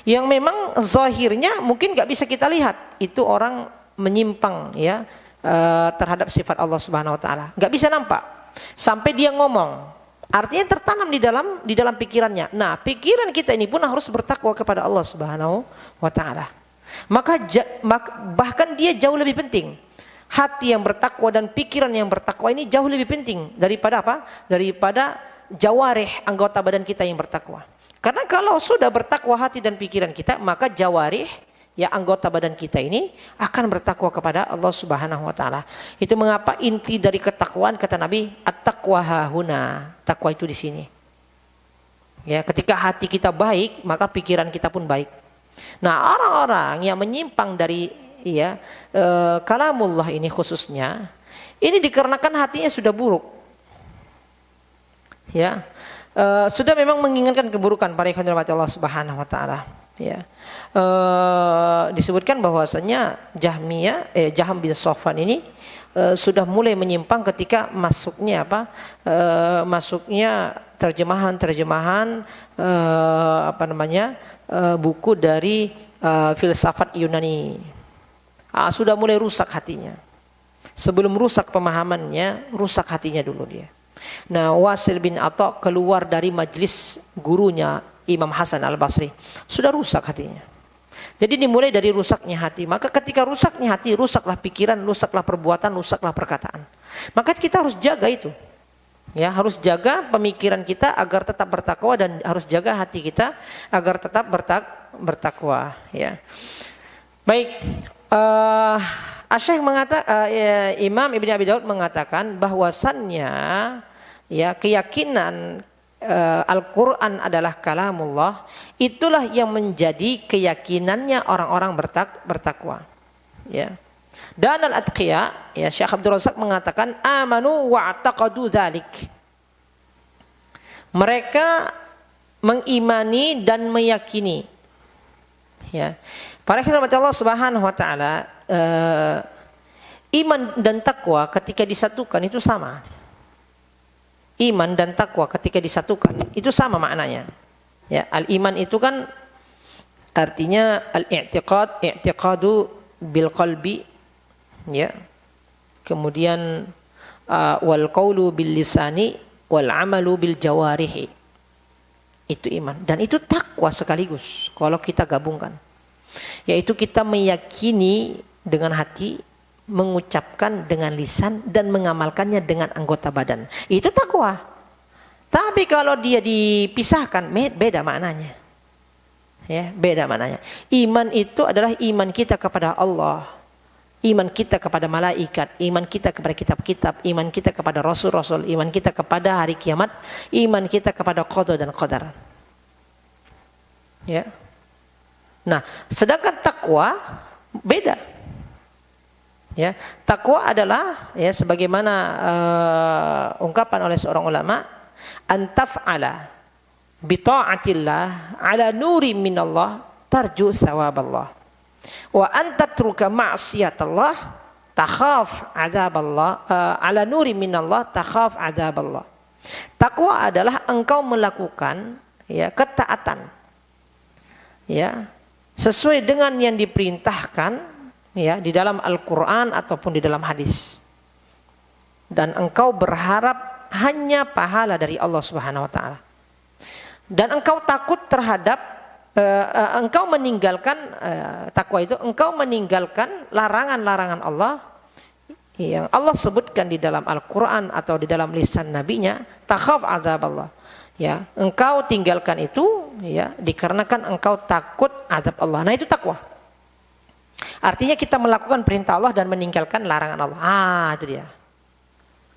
yang memang zahirnya mungkin nggak bisa kita lihat itu orang menyimpang ya terhadap sifat Allah Subhanahu Wa Taala, nggak bisa nampak sampai dia ngomong. Artinya tertanam di dalam pikirannya. Nah, pikiran kita ini pun harus bertakwa kepada Allah Subhanahu Wa Taala. Maka bahkan dia jauh lebih penting. Hati yang bertakwa dan pikiran yang bertakwa ini jauh lebih penting daripada apa? Daripada jawarih, anggota badan kita yang bertakwa. Karena kalau sudah bertakwa hati dan pikiran kita, maka jawarih, ya anggota badan kita ini akan bertakwa kepada Allah Subhanahu Wa Taala. Itu mengapa inti dari ketakwaan kata Nabi, at-taqwa hahuna. Takwa itu di sini. Ya, ketika hati kita baik, maka pikiran kita pun baik. Nah, orang-orang yang menyimpang dari ya kalamullah ini khususnya, ini dikarenakan hatinya sudah buruk. Ya, sudah memang menginginkan keburukan para ikhwan Allah Subhanahu Wa Taala. Ya, disebutkan bahwasanya Jahm bin Safwan ini sudah mulai menyimpang ketika masuknya masuknya terjemahan buku dari filsafat Yunani. Sudah mulai rusak hatinya. Sebelum rusak pemahamannya, rusak hatinya dulu dia. Nah, Wasil bin Atha keluar dari majlis gurunya Imam Hasan Al-Basri. Sudah rusak hatinya. Jadi dimulai dari rusaknya hati. Maka ketika rusaknya hati, rusaklah pikiran, rusaklah perbuatan, rusaklah perkataan. Maka kita harus jaga itu. Ya, harus jaga pemikiran kita agar tetap bertakwa dan harus jaga hati kita agar tetap bertakwa. Ya. Baik. Asy-Syaikh Imam Ibn Abi Daud mengatakan bahwasannya ya keyakinan Al-Quran adalah kalamullah, itulah yang menjadi keyakinannya orang-orang bertakwa. Ya. Dan al-atqiya, ya Syekh Abdul Razak mengatakan amanu wa'taqadu dzalik. Mereka mengimani dan meyakini. Ya. Para hadirin Allah Subhanahu Wa Taala, iman dan takwa ketika disatukan itu sama. Iman dan takwa ketika disatukan itu sama maknanya. Ya, al-iman itu kan artinya i'tiqadu bil qalbi, ya. Kemudian wal qaulu bil lisani wal amalu bil jawarihi. Itu iman dan itu takwa sekaligus kalau kita gabungkan. Yaitu kita meyakini dengan hati, mengucapkan dengan lisan dan mengamalkannya dengan anggota badan. Itu takwa. Tapi kalau dia dipisahkan, beda maknanya. Ya, beda maknanya. Iman itu adalah iman kita kepada Allah, iman kita kepada malaikat, iman kita kepada kitab-kitab, iman kita kepada rasul-rasul, iman kita kepada hari kiamat, iman kita kepada qada dan qadar. Ya. Nah, sedangkan takwa beda. Ya, takwa adalah ya sebagaimana ungkapan oleh seorang ulama, antaf'ala bi ta'atillah ala nuri minallah tarju sawaballah wa antatruka ma'siyatallah takhaf adzaballah ala nuri minallah takhaf adzaballah. Takwa adalah engkau melakukan ya ketaatan ya sesuai dengan yang diperintahkan ya di dalam Al-Qur'an ataupun di dalam hadis. Dan engkau berharap hanya pahala dari Allah Subhanahu wa taala. Dan engkau takut terhadap engkau meninggalkan takwa itu, engkau meninggalkan larangan-larangan Allah yang Allah sebutkan di dalam Al-Qur'an atau di dalam lisan nabinya, takhaf adzaballah. Ya, engkau tinggalkan itu ya dikarenakan engkau takut azab Allah. Nah, itu takwa. Artinya kita melakukan perintah Allah dan meninggalkan larangan Allah. Itu dia.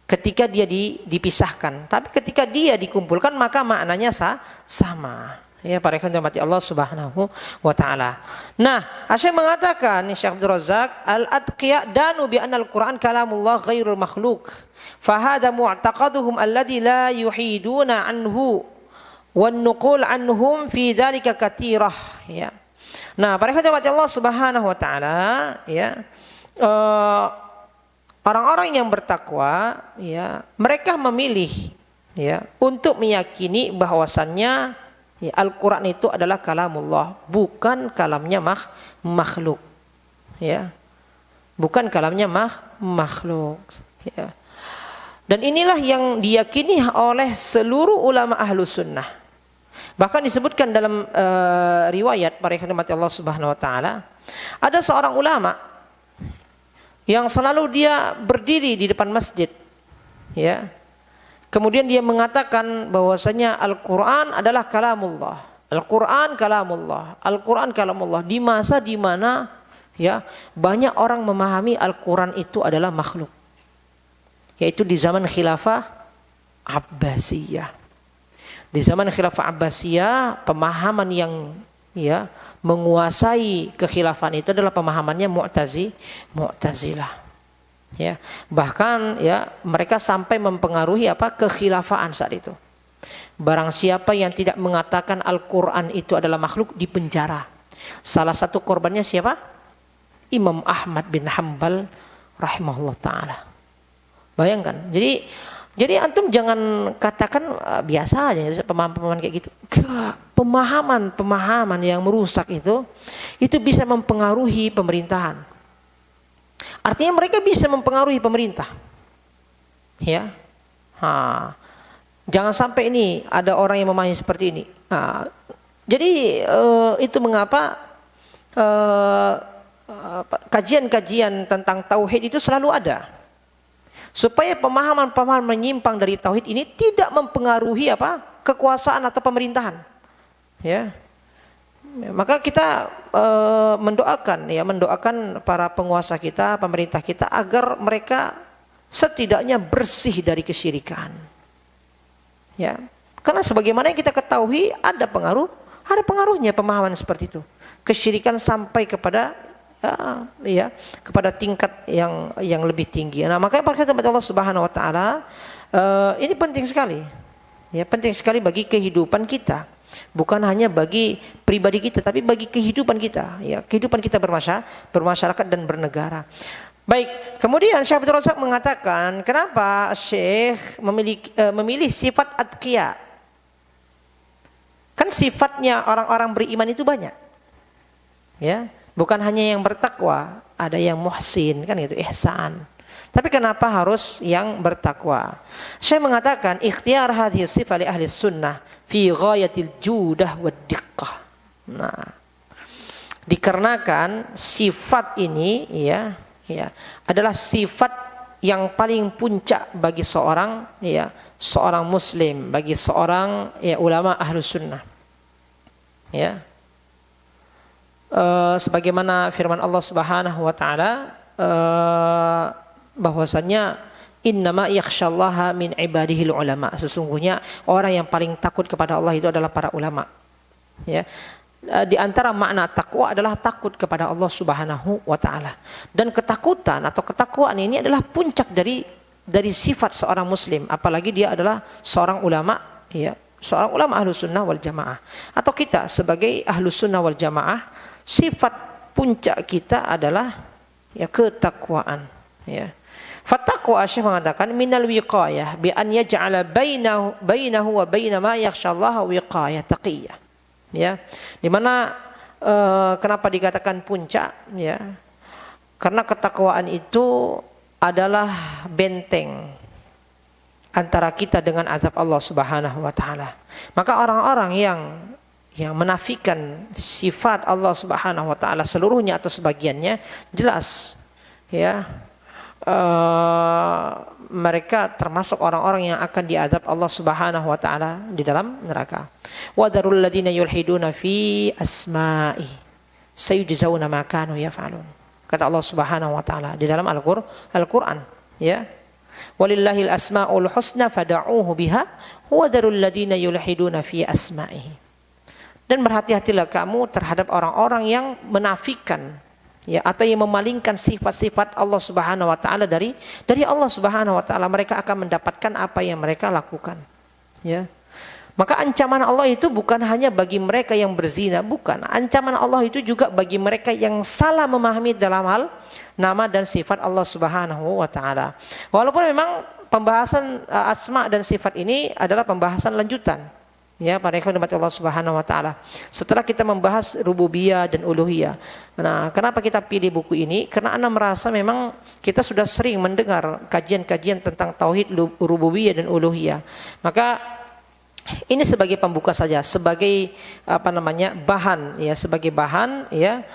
Ketika dia dipisahkan, tapi ketika dia dikumpulkan maka maknanya sama. Ya, para ikhwan mati Allah Subhanahu wa taala. Nah, Asy-Syaikh mengatakan, Syekh Abdul Razak, al-atqiya danu bi anna al-Qur'an kalamullah ghairul makhluq. Fa hadha mu'taqaduhum alladhi la yuhiduna anhu wan nuqul anhum fi dzalika katsirah, ya. Nah, para hadirin Allah Subhanahu wa taala, ya. Orang-orang yang bertakwa, ya, mereka memilih, ya, untuk meyakini bahwasannya, ya, Al-Quran itu adalah kalamullah, bukan kalamnya makhluk, ya, bukan kalamnya makhluk, ya. Dan inilah yang diyakini oleh seluruh ulama ahlu sunnah. Bahkan disebutkan dalam riwayat para hadirat Allah Subhanahu wa taala, ada seorang ulama yang selalu dia berdiri di depan masjid, ya. Kemudian dia mengatakan bahwasanya Al-Quran adalah kalamullah. Al-Quran kalamullah. Al-Quran kalamullah. Di masa di mana, ya, banyak orang memahami Al-Quran itu adalah makhluk. Yaitu di zaman khilafah Abbasiyah. Di zaman khilafah Abbasiyah, pemahaman yang, ya, menguasai kekhilafan itu adalah pemahamannya Mu'tazilah. Ya, bahkan, ya, mereka sampai mempengaruhi kekhilafaan saat itu. Barang siapa yang tidak mengatakan Al-Quran itu adalah makhluk, dipenjara. Salah satu korbannya siapa? Imam Ahmad bin Hanbal rahimahullah ta'ala. Bayangkan. Jadi antum jangan katakan biasa aja pemahaman kayak gitu. Pemahaman yang merusak itu bisa mempengaruhi pemerintahan. Artinya mereka bisa mempengaruhi pemerintah. Ya. Jangan sampai ini ada orang yang memahami seperti ini. Jadi itu mengapa kajian-kajian tentang tauhid itu selalu ada. Supaya pemahaman-pemahaman menyimpang dari tauhid ini tidak mempengaruhi kekuasaan atau pemerintahan. Ya. Maka kita mendoakan para penguasa kita, pemerintah kita, agar mereka setidaknya bersih dari kesyirikan. Ya. Karena sebagaimana yang kita ketahui ada pengaruhnya pemahaman seperti itu. Kesyirikan sampai kepada kepada tingkat yang lebih tinggi. Nah, makanya pada Allah Subhanahu wa taala ini penting sekali. Ya, penting sekali bagi kehidupan kita. Bukan hanya bagi pribadi kita, tapi bagi kehidupan kita, ya, kehidupan kita bermasyarakat dan bernegara. Baik, kemudian Syekh Abdul Razak mengatakan, kenapa Syekh memilih sifat atqiya? Kan sifatnya orang-orang beriman itu banyak. Ya, bukan hanya yang bertakwa, ada yang muhsin, kan itu ihsan. Tapi kenapa harus yang bertakwa? Saya mengatakan ikhtiyar hadhihi sifat li ahli sunnah fi ghayatil judah wad diqqah. Nah, dikarenakan sifat ini, ya, adalah sifat yang paling puncak bagi seorang muslim, bagi seorang ulama ahlu sunnah. Ya. Sebagaimana firman Allah Subhanahu wa taala, bahwasanya innama yakhsyallaha min ibadihil ulama. Sesungguhnya orang yang paling takut kepada Allah itu adalah para ulama. Ya. Di antara makna takwa adalah takut kepada Allah Subhanahu wa taala. Dan ketakutan atau ketakwaan ini adalah puncak dari sifat seorang muslim, apalagi dia adalah seorang ulama, ya, seorang ulama Ahlus Sunnah wal Jamaah. Atau kita sebagai Ahlus Sunnah wal Jamaah, sifat puncak kita adalah ketakwaan, ya. Fattaqwa, Syekh mengatakan, minal wiqayah bi an yaj'ala bainahu wa baina ma yakhshallaha wiqayah taqiyah. Ya. Di mana kenapa dikatakan puncak, ya? Karena ketakwaan itu adalah benteng antara kita dengan azab Allah Subhanahu wa taala. Maka orang-orang yang menafikan sifat Allah Subhanahu wa taala seluruhnya atau sebagiannya, jelas, ya, mereka termasuk orang-orang yang akan diazab Allah Subhanahu wa taala di dalam neraka. Wa darul ladina yulhiduna fi asma'i sayujzauna ma kanu yaf'alun. Kata Allah Subhanahu wa taala di dalam Al-Qur'an, ya. Walillahil asmaul husna fad'uuhu biha wa darul ladina yulhiduna fi asma'ihi. Dan berhati-hatilah kamu terhadap orang-orang yang menafikan, ya, atau yang memalingkan sifat-sifat Allah Subhanahu wa taala dari Allah Subhanahu wa taala. Mereka akan mendapatkan apa yang mereka lakukan, ya. Maka ancaman Allah itu bukan hanya bagi mereka yang berzina, bukan. Ancaman Allah itu juga bagi mereka yang salah memahami dalam hal nama dan sifat Allah Subhanahu wa taala. Walaupun memang pembahasan asma dan sifat ini adalah pembahasan lanjutan. Ya, para ikhwan Allah Subhanahu wa taala. Setelah kita membahas rububiyah dan uluhiyah. Nah, kenapa kita pilih buku ini? Karena Ana merasa memang kita sudah sering mendengar kajian-kajian tentang tauhid rububiyah dan uluhiyah. Maka ini sebagai pembuka saja, sebagai bahan ya, sebagai bahan ya,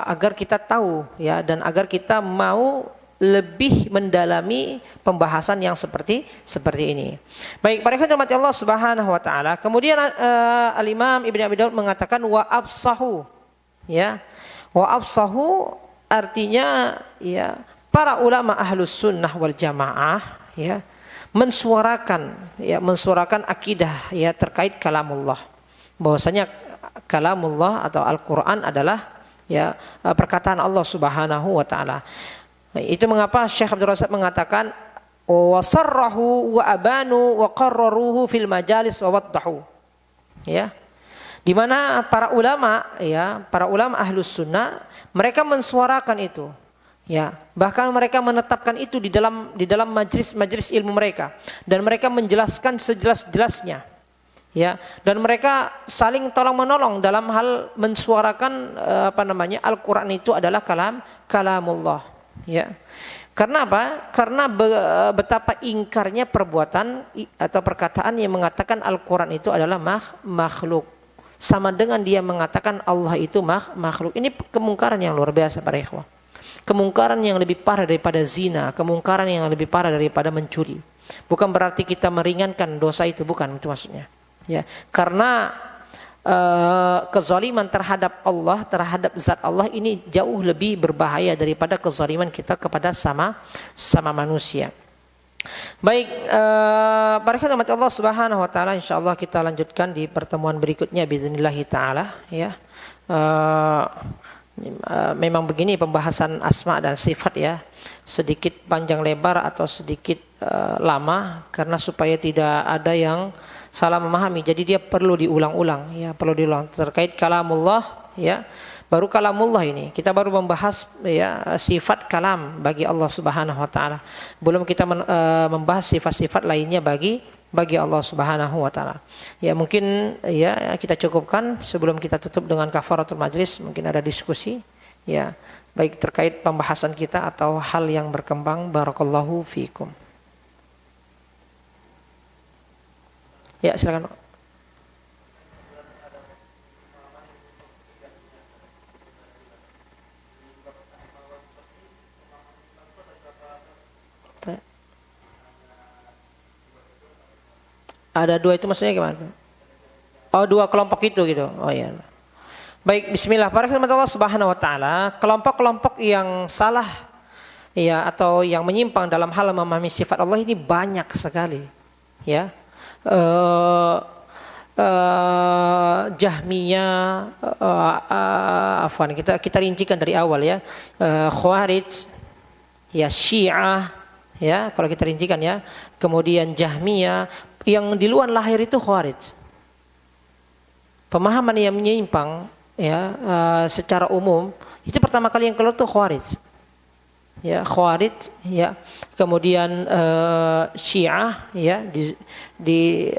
agar kita tahu ya, dan agar kita mau lebih mendalami pembahasan yang seperti ini. Baik, para ikhwan Allah Subhanahu wa taala. Kemudian Al-Imam Ibnu Abi Daud mengatakan wa afsahu ya. Wa afsahu artinya ya, para ulama Ahlus Sunnah wal Jamaah ya, mensuarakan akidah ya terkait kalamullah, bahwasanya kalamullah atau Al-Qur'an adalah ya perkataan Allah Subhanahu wa taala. Itu mengapa Syekh Abdul Razak mengatakan wa sarrahu wa abanu wa qarraruhu fil majalis wa waddahu. Ya. Di mana para ulama Ahlus Sunnah mereka mensuarakan itu. Ya, bahkan mereka menetapkan itu di dalam majlis ilmu mereka, dan mereka menjelaskan sejelas-jelasnya. Ya, dan mereka saling tolong-menolong dalam hal mensuarakan Al-Qur'an itu adalah kalamullah. Ya. Karena apa? Karena betapa ingkarnya perbuatan atau perkataan yang mengatakan Al-Qur'an itu adalah makhluk. Sama dengan dia mengatakan Allah itu makhluk. Ini kemungkaran yang luar biasa para ikhwah. Kemungkaran yang lebih parah daripada zina, kemungkaran yang lebih parah daripada mencuri. Bukan berarti kita meringankan dosa itu, bukan itu maksudnya. Ya, karena kezaliman terhadap Allah, terhadap zat Allah ini jauh lebih berbahaya daripada kezaliman kita kepada sama manusia. Baik, para ikhwan Allah Subhanahu wa taala, insyaallah kita lanjutkan di pertemuan berikutnya باذنillah taala ya. Memang begini pembahasan asma dan sifat ya, sedikit panjang lebar atau sedikit lama, karena supaya tidak ada yang salah memahami. Jadi dia perlu diulang-ulang ya, perlu diulang terkait kalamullah ya. Baru kalamullah ini kita baru membahas ya sifat kalam bagi Allah Subhanahu wa taala. Belum kita membahas sifat-sifat lainnya bagi Allah Subhanahu wa taala. Ya, mungkin ya kita cukupkan sebelum kita tutup dengan kafaratul majlis. Mungkin ada diskusi ya, baik terkait pembahasan kita atau hal yang berkembang. Barakallahu fiikum. Ya, silakan. Ada dua itu maksudnya gimana? Oh, dua kelompok itu gitu. Oh iya. Baik, bismillah. Para hadirin Allah Subhanahu wa taala, kelompok-kelompok yang salah ya atau yang menyimpang dalam hal memahami sifat Allah ini banyak sekali. Ya. Jahmiyah, kita rincikan dari awal ya. Khawarij, ya Syiah, ya kalau kita rincikan ya. Kemudian Jahmiyah. Yang di luar lahir itu Khawarij. Pemahaman yang menyimpang ya secara umum itu pertama kali yang keluar itu Khawarij. Ya, Khawarij ya. Kemudian Syiah ya di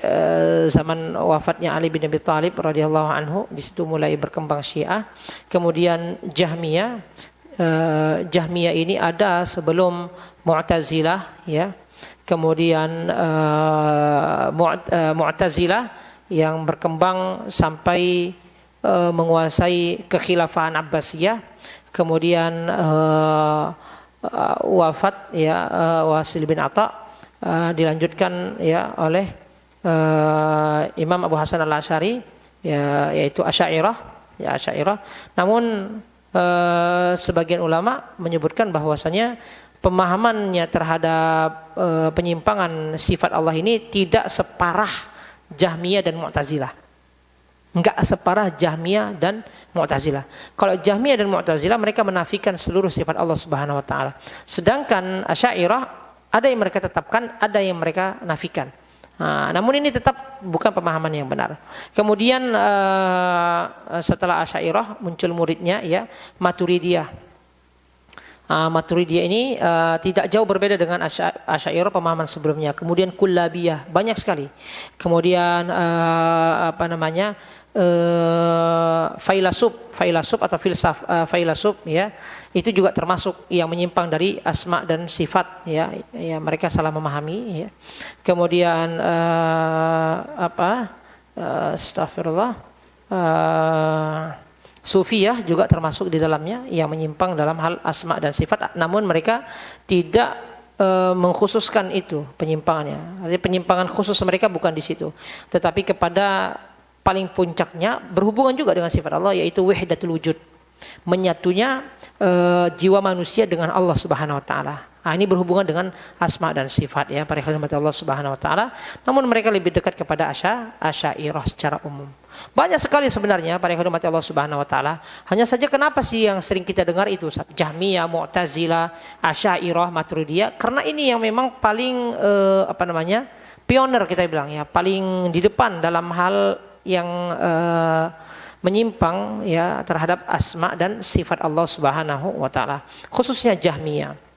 zaman wafatnya Ali bin Abi Thalib radhiyallahu anhu, di situ mulai berkembang Syiah. Kemudian Jahmiyah. Jahmiyah ini ada sebelum Mu'tazilah ya. Kemudian Mu'tazilah yang berkembang sampai menguasai kekhilafahan Abbasiyah. Kemudian wafat ya Wasil bin Atha, dilanjutkan ya oleh Imam Abu Hasan Al-Asy'ari ya, yaitu Asy'ariyah ya, Asy'ariyah. Namun sebagian ulama menyebutkan bahwasanya pemahamannya terhadap penyimpangan sifat Allah ini tidak separah Jahmiyah dan Mu'tazilah. Enggak separah Jahmiyah dan Mu'tazilah. Kalau Jahmiyah dan Mu'tazilah mereka menafikan seluruh sifat Allah Subhanahu wa taala. Sedangkan Asy'ariyah ada yang mereka tetapkan, ada yang mereka nafikan. Nah, namun ini tetap bukan pemahaman yang benar. Kemudian setelah Asy'ariyah muncul muridnya ya Maturidiyah. Maturidiyah ini tidak jauh berbeda dengan Asy'ariyah pemahaman sebelumnya. Kemudian Kullabiyah banyak sekali. Kemudian Failasuf atau Failasuf ya itu juga termasuk yang menyimpang dari asma dan sifat ya mereka salah memahami ya. Kemudian astagfirullah Sufiyah juga termasuk di dalamnya yang menyimpang dalam hal asma dan sifat, namun mereka tidak mengkhususkan itu penyimpangannya. Artinya penyimpangan khusus mereka bukan di situ, tetapi kepada paling puncaknya berhubungan juga dengan sifat Allah, yaitu wahdatul wujud, menyatunya jiwa manusia dengan Allah Subhanahu wa taala. Ini berhubungan dengan asma dan sifat ya para hadirin Allah Subhanahu wa taala. Namun mereka lebih dekat kepada Asy'ariyah secara umum. Banyak sekali sebenarnya para hadirin Allah Subhanahu wa taala. Hanya saja kenapa sih yang sering kita dengar itu Jahmiyah, Mu'tazilah, Asy'ariyah, Maturidiyah? Karena ini yang memang paling pioner kita bilang ya, paling di depan dalam hal yang menyimpang ya terhadap asma dan sifat Allah Subhanahu wa taala, khususnya Jahmiyah.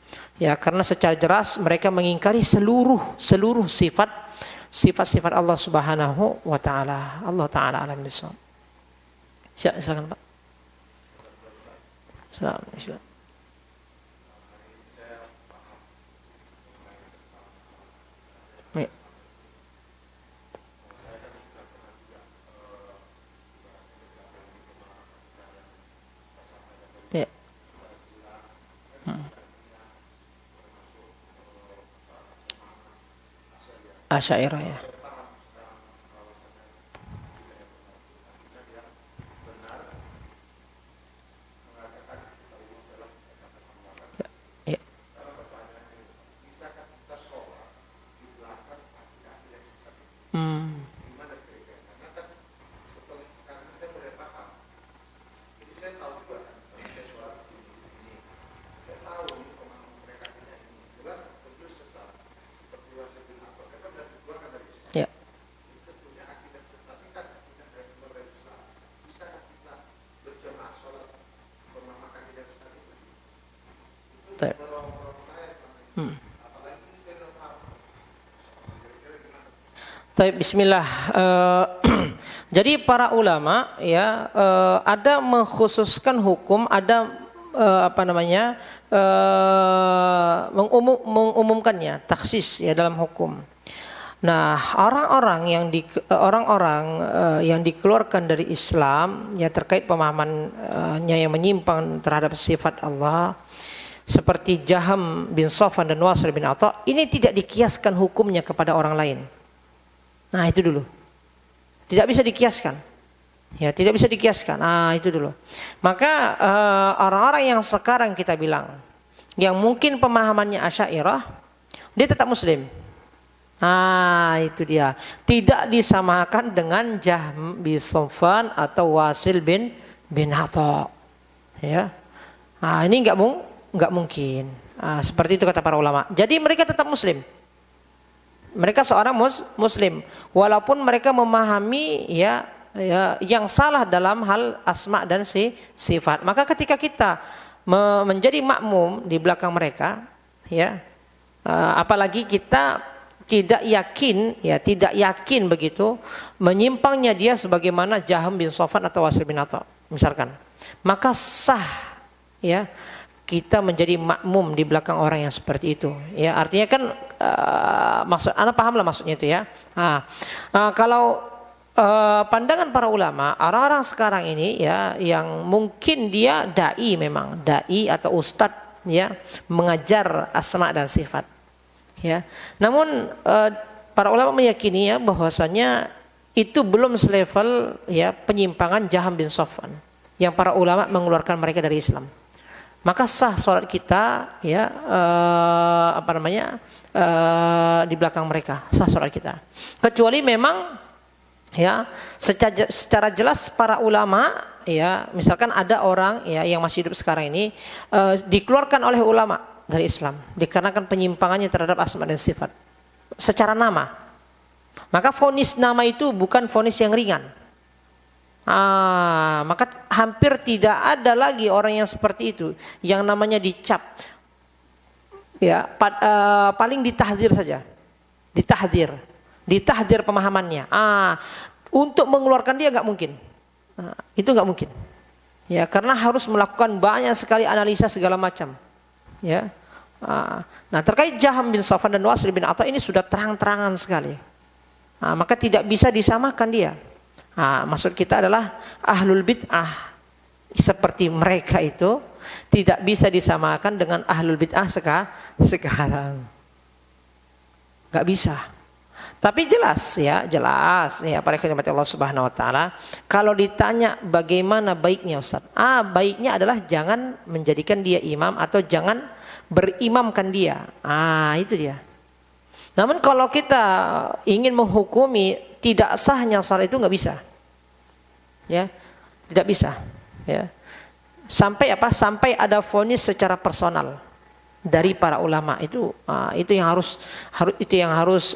Ya, karena secara jelas mereka mengingkari seluruh sifat Allah Subhanahu wa taala. Allah taala alam bisawab. Silakan Pak. Silakan. Ya. Asy'ariyah ya. Ya. Hmm. Ya. Baik. Baik, bismillah. Jadi para ulama ya ada mengkhususkan hukum, ada mengumumkannya, taksis ya dalam hukum. Nah, orang-orang yang dikeluarkan dari Islam ya terkait pemahamannya yang menyimpang terhadap sifat Allah seperti Jaham bin Safwan dan Wasil bin Atha, ini tidak dikiaskan hukumnya kepada orang lain. Nah, itu dulu. Tidak bisa dikiaskan. Ya, tidak bisa dikiaskan. Nah, itu dulu. Maka orang-orang yang sekarang kita bilang yang mungkin pemahamannya Asy'ariyah, dia tetap muslim. Nah, itu dia. Tidak disamakan dengan Jahm bin Safwan atau Wasil bin Atha. Ya. Nah, ini enggak mungkin. Nah, seperti itu kata para ulama. Jadi mereka tetap muslim. Mereka seorang muslim walaupun mereka memahami ya yang salah dalam hal asma dan sifat. Maka ketika kita menjadi makmum di belakang mereka ya apalagi kita tidak yakin begitu menyimpangnya dia sebagaimana Jaham bin Safwan atau Wasil bin Atha misalkan, maka sah ya kita menjadi makmum di belakang orang yang seperti itu ya. Artinya kan maksud Anda pahamlah maksudnya itu ya. Kalau pandangan para ulama, orang-orang sekarang ini ya yang mungkin dia dai atau ustadz ya mengajar asma dan sifat ya. Namun para ulama meyakini ya bahwasanya itu belum selevel ya penyimpangan Jaham bin Safwan yang para ulama mengeluarkan mereka dari Islam. Maka sah sholat kita ya di belakang mereka, sah sholat kita. Kecuali memang ya secara jelas para ulama ya misalkan ada orang ya yang masih hidup sekarang ini dikeluarkan oleh ulama dari Islam dikarenakan penyimpangannya terhadap asma dan sifat secara nama. Maka vonis nama itu bukan vonis yang ringan. Maka hampir tidak ada lagi orang yang seperti itu, yang namanya dicap. Ya, paling ditahdir saja. Ditahdir pemahamannya. Untuk mengeluarkan dia nggak mungkin. Itu nggak mungkin. Ya, karena harus melakukan banyak sekali analisa segala macam. Ya. Nah, terkait Jaham bin Safwan dan Wasil bin Atha ini sudah terang-terangan sekali. Maka tidak bisa disamakan dia. Maksud kita adalah ahlul bid'ah seperti mereka itu tidak bisa disamakan dengan ahlul bid'ah sekarang. Gak bisa. Tapi jelas ya para khidmat Allah Subhanahu wa taala, kalau ditanya bagaimana baiknya Ustaz? Baiknya adalah jangan menjadikan dia imam atau jangan berimamkan dia. Itu dia. Namun kalau kita ingin menghukumi tidak sahnya salat itu nggak bisa, ya, tidak bisa, ya. Sampai ada vonis secara personal dari para ulama itu yang harus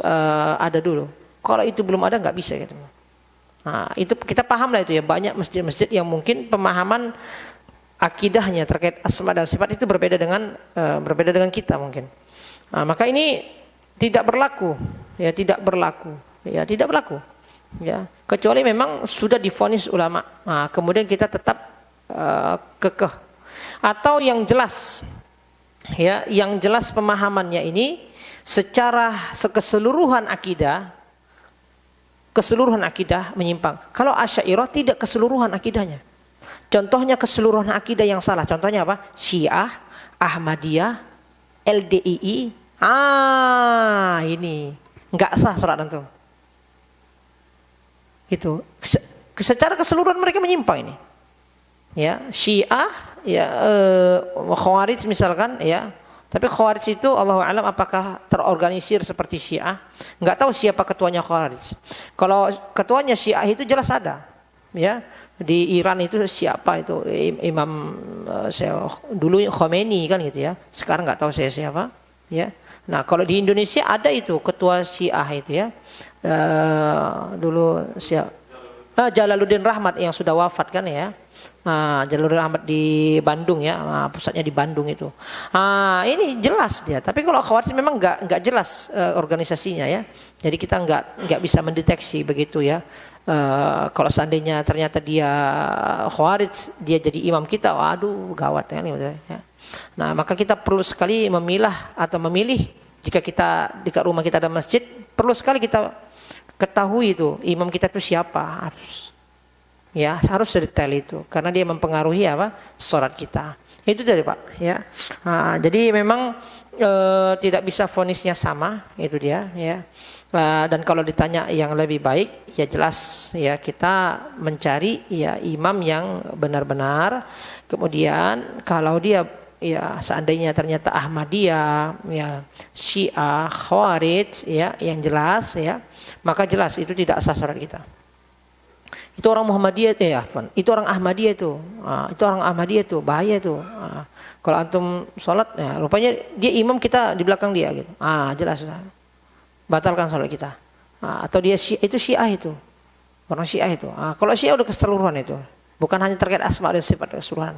ada dulu. Kalau itu belum ada nggak bisa gitu. Itu kita paham lah itu ya, banyak masjid-masjid yang mungkin pemahaman akidahnya terkait asma dan sifat itu berbeda dengan kita mungkin. Maka ini tidak berlaku, ya, kecuali memang sudah divonis ulama. Kemudian kita tetap kekeh, atau yang jelas, ya, yang jelas pemahamannya ini secara keseluruhan akidah menyimpang. Kalau Asy'ariyah tidak keseluruhan akidahnya. Contohnya keseluruhan akidah yang salah. Contohnya apa? Syiah, Ahmadiyah, LDII. Ini nggak sah salat antum. Itu secara keseluruhan mereka menyimpang ini. Ya, Syiah, ya, Khawarij misalkan, ya. Tapi Khawarij itu Allahu a'lam apakah terorganisir seperti Syiah? Nggak tahu siapa ketuanya Khawarij. Kalau ketuanya Syiah itu jelas ada, ya. Di Iran itu siapa itu Imam dulu Khomeini kan gitu ya. Sekarang nggak tahu saya siapa, ya. Nah, kalau di Indonesia ada itu ketua Syiah itu ya. Dulu Jalaluddin Rahmat yang sudah wafat kan ya. Jalaluddin Rahmat di Bandung ya, pusatnya di Bandung itu. Ini jelas dia. Tapi kalau Khawarij memang nggak jelas organisasinya ya. Jadi kita nggak bisa mendeteksi begitu ya. Kalau seandainya ternyata dia Khawarij, dia jadi imam kita, waduh gawat ya. Nah, maka kita perlu sekali memilih jika kita di rumah kita ada masjid, perlu sekali kita ketahui itu imam kita itu siapa, harus sedetail itu karena dia mempengaruhi salat kita. Itu tadi Pak, ya. Jadi memang tidak bisa vonisnya sama, itu dia, ya. Dan kalau ditanya yang lebih baik, ya jelas ya kita mencari ya imam yang benar-benar. Kemudian kalau dia ya seandainya ternyata Ahmadiyah, ya Syiah, Khawarij, ya yang jelas ya, maka jelas itu tidak sah salat kita. Itu orang Muhammadiyah, itu orang Ahmadiyah itu, bahaya itu. Kalau antum salat, ya, rupanya dia imam kita di belakang dia gitu. Jelas batalkan salat kita. Atau dia itu Syiah itu, orang Syiah itu. Kalau Syiah udah keseluruhan itu, bukan hanya terkait asma dan sifat keseluruhan.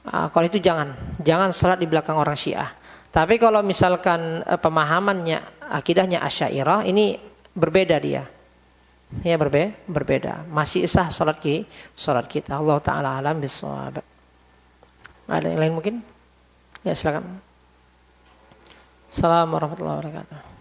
Kalau itu jangan salat di belakang orang Syiah. Tapi kalau misalkan pemahamannya akidahnya Asy'ariyah, ini berbeda dia. Ya berbeda. Masih sah salat kita. Allah taala alam bissawab. Ada yang lain mungkin? Ya silakan. Assalamualaikum warahmatullahi wabarakatuh.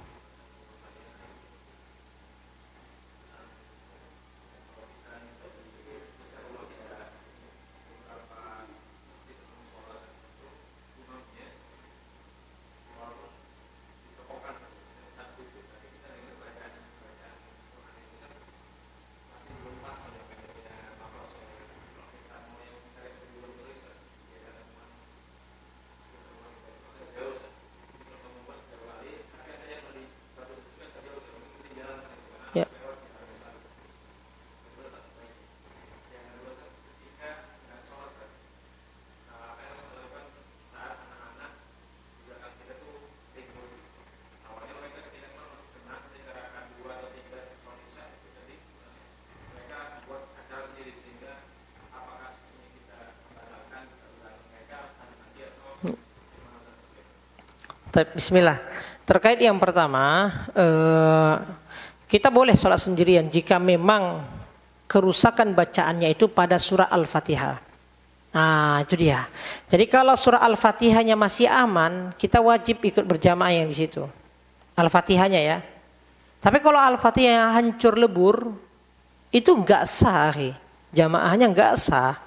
Bismillah. Terkait yang pertama, kita boleh sholat sendirian jika memang kerusakan bacaannya itu pada surah Al-Fatihah. Nah, itu dia. Jadi kalau surah Al-Fatihahnya masih aman, kita wajib ikut berjamaah yang di situ. Al-Fatihahnya ya. Tapi kalau Al-Fatihah hancur lebur, itu enggak sah, jamaahnya enggak sah.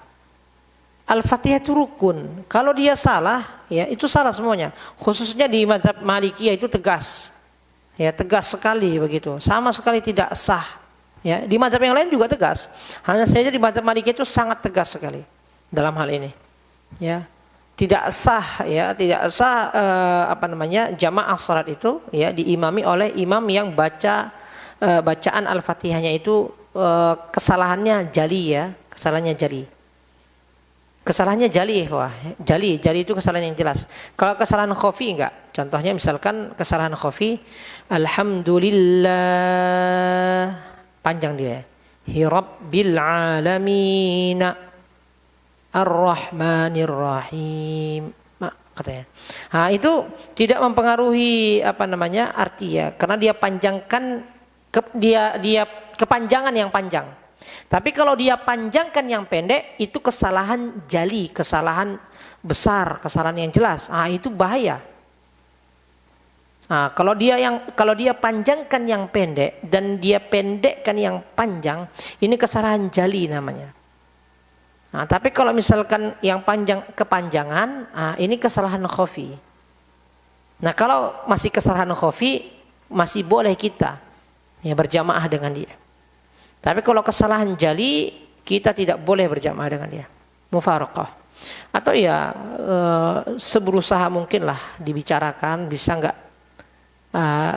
Al-Fatihah itu rukun. Kalau dia salah, ya itu salah semuanya. Khususnya di mazhab Malikiyah itu tegas. Ya, tegas sekali begitu. Sama sekali tidak sah. Ya, di mazhab yang lain juga tegas. Hanya saja di mazhab Malikiyah itu sangat tegas sekali dalam hal ini. Ya. Tidak sah ya, tidak sah jamaah salat itu ya diimami oleh imam yang baca bacaan Al-Fatihahnya itu kesalahannya jali ya, kesalahannya jali. Kesalahannya jali, wah, jali itu kesalahan yang jelas. Kalau kesalahan khafi enggak. Contohnya misalkan kesalahan khafi, alhamdulillah, panjang dia. Rabbil alamin, ar-rahmanir rahim. Katanya. Nah, itu tidak mempengaruhi arti ya, karena dia panjangkan dia kepanjangan yang panjang. Tapi kalau dia panjangkan yang pendek, itu kesalahan jali, kesalahan besar, kesalahan yang jelas. Ah, itu bahaya. Nah, kalau dia panjangkan yang pendek dan dia pendekkan yang panjang, ini kesalahan jali namanya. Nah, tapi kalau misalkan yang panjang kepanjangan, ini kesalahan khafi. Nah, kalau masih kesalahan khafi, masih boleh kita ya berjamaah dengan dia. Tapi kalau kesalahan jali, kita tidak boleh berjamaah dengan dia. Mufaraqah. Atau ya seberusaha mungkin lah dibicarakan, bisa enggak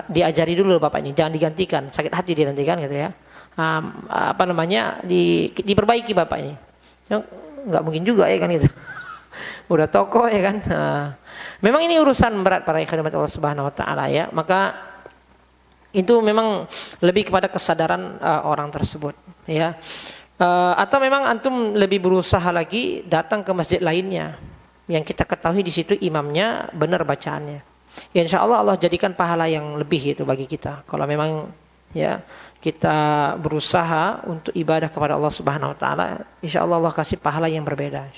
diajari dulu bapaknya, jangan digantikan, sakit hati digantikan gitu ya. Diperbaiki bapaknya. Enggak mungkin juga ya kan gitu. Udah tokoh ya kan. Memang ini urusan berat para ikhwan Allah Subhanahu wa taala ya. Maka itu memang lebih kepada kesadaran orang tersebut ya. Atau memang antum lebih berusaha lagi datang ke masjid lainnya yang kita ketahui di situ imamnya benar bacaannya. Ya, insya Allah Allah jadikan pahala yang lebih itu bagi kita. Kalau memang ya kita berusaha untuk ibadah kepada Allah Subhanahu wa taala, insya Allah Allah kasih pahala yang berbeda.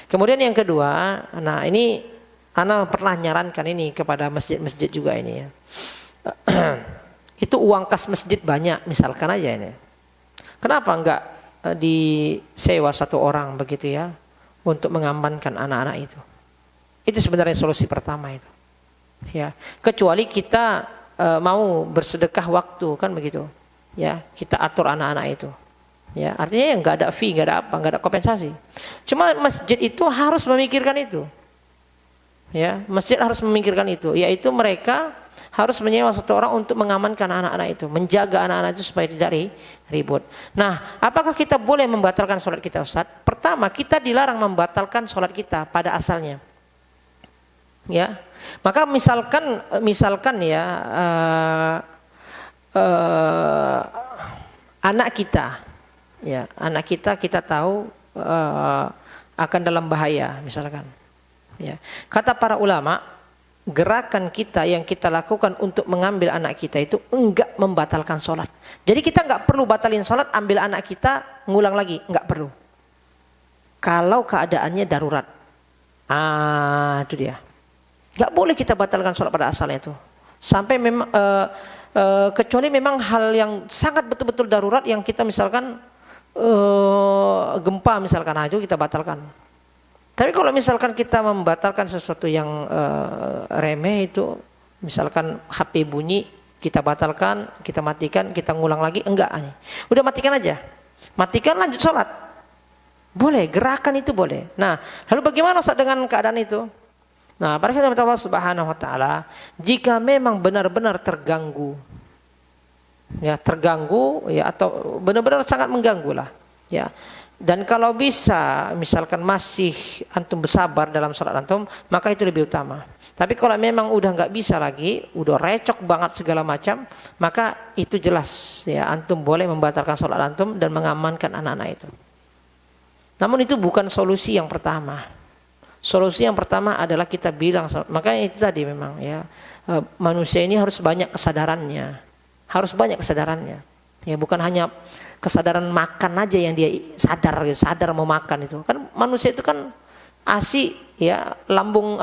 Kemudian yang kedua, nah ini ana pernah nyarankan ini kepada masjid-masjid juga ini ya. Itu uang kas masjid banyak, misalkan aja ini. Kenapa enggak disewa satu orang begitu ya untuk mengamankan anak-anak itu? Itu sebenarnya solusi pertama itu. Ya, kecuali kita mau bersedekah waktu kan begitu. Ya, kita atur anak-anak itu. Ya, artinya enggak ada fee, enggak ada apa, enggak ada kompensasi. Cuma masjid itu harus memikirkan itu. Ya, masjid harus memikirkan itu, yaitu mereka harus menyewa satu orang untuk mengamankan anak-anak itu, menjaga anak-anak itu supaya tidak ribut. Nah, apakah kita boleh membatalkan sholat kita, Ustaz? Pertama, kita dilarang membatalkan sholat kita pada asalnya. Ya, maka misalkan ya anak kita tahu akan dalam bahaya, misalkan. Ya, kata para ulama. Gerakan kita yang kita lakukan untuk mengambil anak kita itu enggak membatalkan sholat. Jadi kita enggak perlu batalin sholat, ambil anak kita, ngulang lagi, enggak perlu. Kalau keadaannya darurat, itu dia. Enggak boleh kita batalkan sholat pada asalnya itu. Sampai memang kecuali memang hal yang sangat betul-betul darurat yang kita misalkan gempa misalkan aja kita batalkan. Tapi kalau misalkan kita membatalkan sesuatu yang remeh itu, misalkan HP bunyi, kita batalkan, kita matikan, kita ngulang lagi, enggak. Udah matikan aja. Matikan lanjut sholat. Boleh, gerakan itu boleh. Nah, lalu bagaimana Ustaz dengan keadaan itu? Nah, para hadirin Allah Subhanahu wa taala, jika memang benar-benar terganggu, ya terganggu ya atau benar-benar sangat mengganggu lah, ya. Dan kalau bisa, misalkan masih antum bersabar dalam sholat antum, maka itu lebih utama. Tapi kalau memang udah nggak bisa lagi, udah recok banget segala macam, maka itu jelas ya antum boleh membatalkan sholat antum dan mengamankan anak-anak itu. Namun itu bukan solusi yang pertama. Solusi yang pertama adalah kita bilang, makanya itu tadi memang ya, manusia ini harus banyak kesadarannya. Harus banyak kesadarannya. Ya, bukan hanya kesadaran makan aja yang dia sadar mau makan itu. Kan manusia itu kan ASI ya, lambung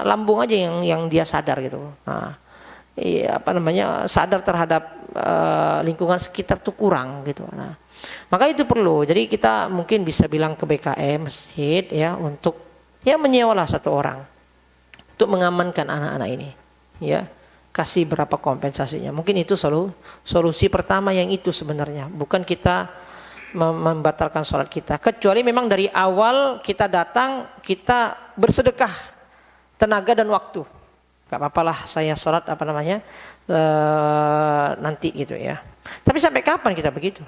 lambung aja yang dia sadar gitu. Nah, iya, sadar terhadap lingkungan sekitar tuh kurang gitu. Nah, maka itu perlu. Jadi kita mungkin bisa bilang ke BKM masjid ya, untuk ya menyewalah satu orang untuk mengamankan anak-anak ini. Ya, kasih berapa kompensasinya. Mungkin itu solusi pertama yang itu sebenarnya. Bukan kita membatalkan sholat kita. Kecuali memang dari awal kita datang, kita bersedekah tenaga dan waktu. Gak apa-apalah saya sholat nanti gitu ya. Tapi sampai kapan kita begitu?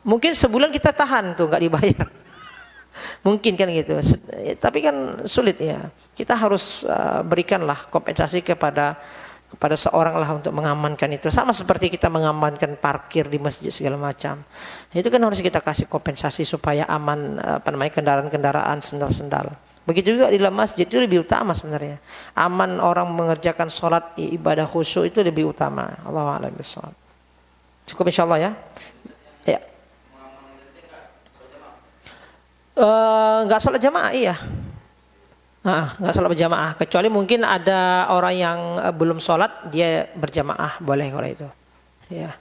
Mungkin sebulan kita tahan tuh gak dibayar. Mungkin kan gitu. Tapi kan sulit ya. Kita harus berikanlah kompensasi kepada seorang lah untuk mengamankan itu. Sama seperti kita mengamankan parkir di masjid segala macam. Itu kan harus kita kasih kompensasi supaya aman kendaraan-kendaraan, sendal-sendal. Begitu juga di dalam masjid itu lebih utama sebenarnya. Aman orang mengerjakan sholat ibadah khusyuk itu lebih utama. Allahu a'lam bishawab. Cukup insyaallah ya. Ya. Enggak sholat jamaah iya. Enggak sholat berjamaah, kecuali mungkin ada orang yang belum sholat dia berjamaah, boleh kalau itu. Ya.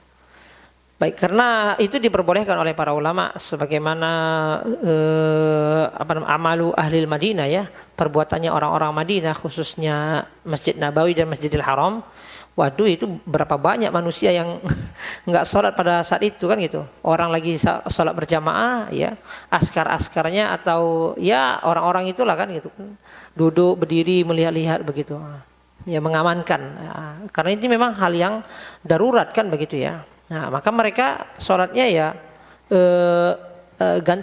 Baik, karena itu diperbolehkan oleh para ulama sebagaimana amalu ahli Madinah ya, perbuatannya orang-orang Madinah khususnya Masjid Nabawi dan Masjidil Haram. Waduh, itu berapa banyak manusia yang enggak sholat pada saat itu kan gitu. Orang lagi sholat berjamaah ya, askar-askarnya atau ya orang-orang itulah kan gitu. Duduk berdiri melihat-lihat begitu. Ya, mengamankan. Karena ini memang hal yang darurat kan begitu ya. Nah, maka mereka sholatnya ya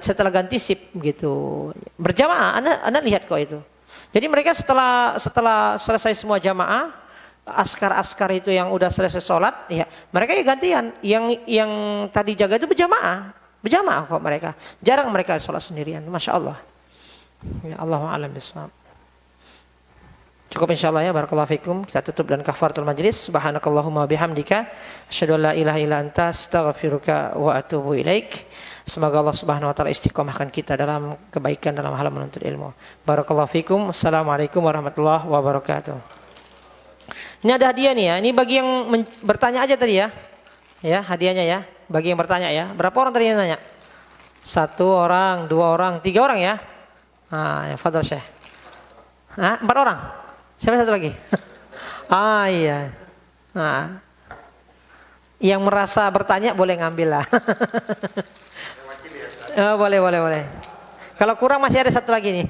setelah ganti sip gitu. Berjamaah, Anda lihat kok itu. Jadi mereka setelah selesai semua jamaah, askar-askar itu yang udah selesai sholat, ya mereka ya gantian. Yang tadi jaga itu berjamaah kok mereka. Jarang mereka sholat sendirian, masya Allah. Ya, Allahu a'lam bishawab. Cukup insyaallah ya, barakallahu fikum. Kita tutup dan kafaratul majlis. Subhanakallahumma bihamdika asyhadu an la ilaha illa anta astaghfiruka wa atubu ilaik. Semoga Allah Subhanahu wa taala istiqomahkan kita dalam kebaikan dalam hal menuntut ilmu. Barakallahu fikum. Assalamualaikum warahmatullahi wabarakatuh. Ini ada hadiah nih ya. Ini bagi yang bertanya aja tadi ya. Ya, hadiahnya ya. Bagi yang bertanya ya. Berapa orang tadi yang tanya? 1 orang, 2 orang, 3 orang ya. Ya, fadhal Syekh. 4 orang. Siapa satu lagi? Iya. Yang merasa bertanya boleh ngambil lah. Boleh. Kalau kurang masih ada satu lagi nih.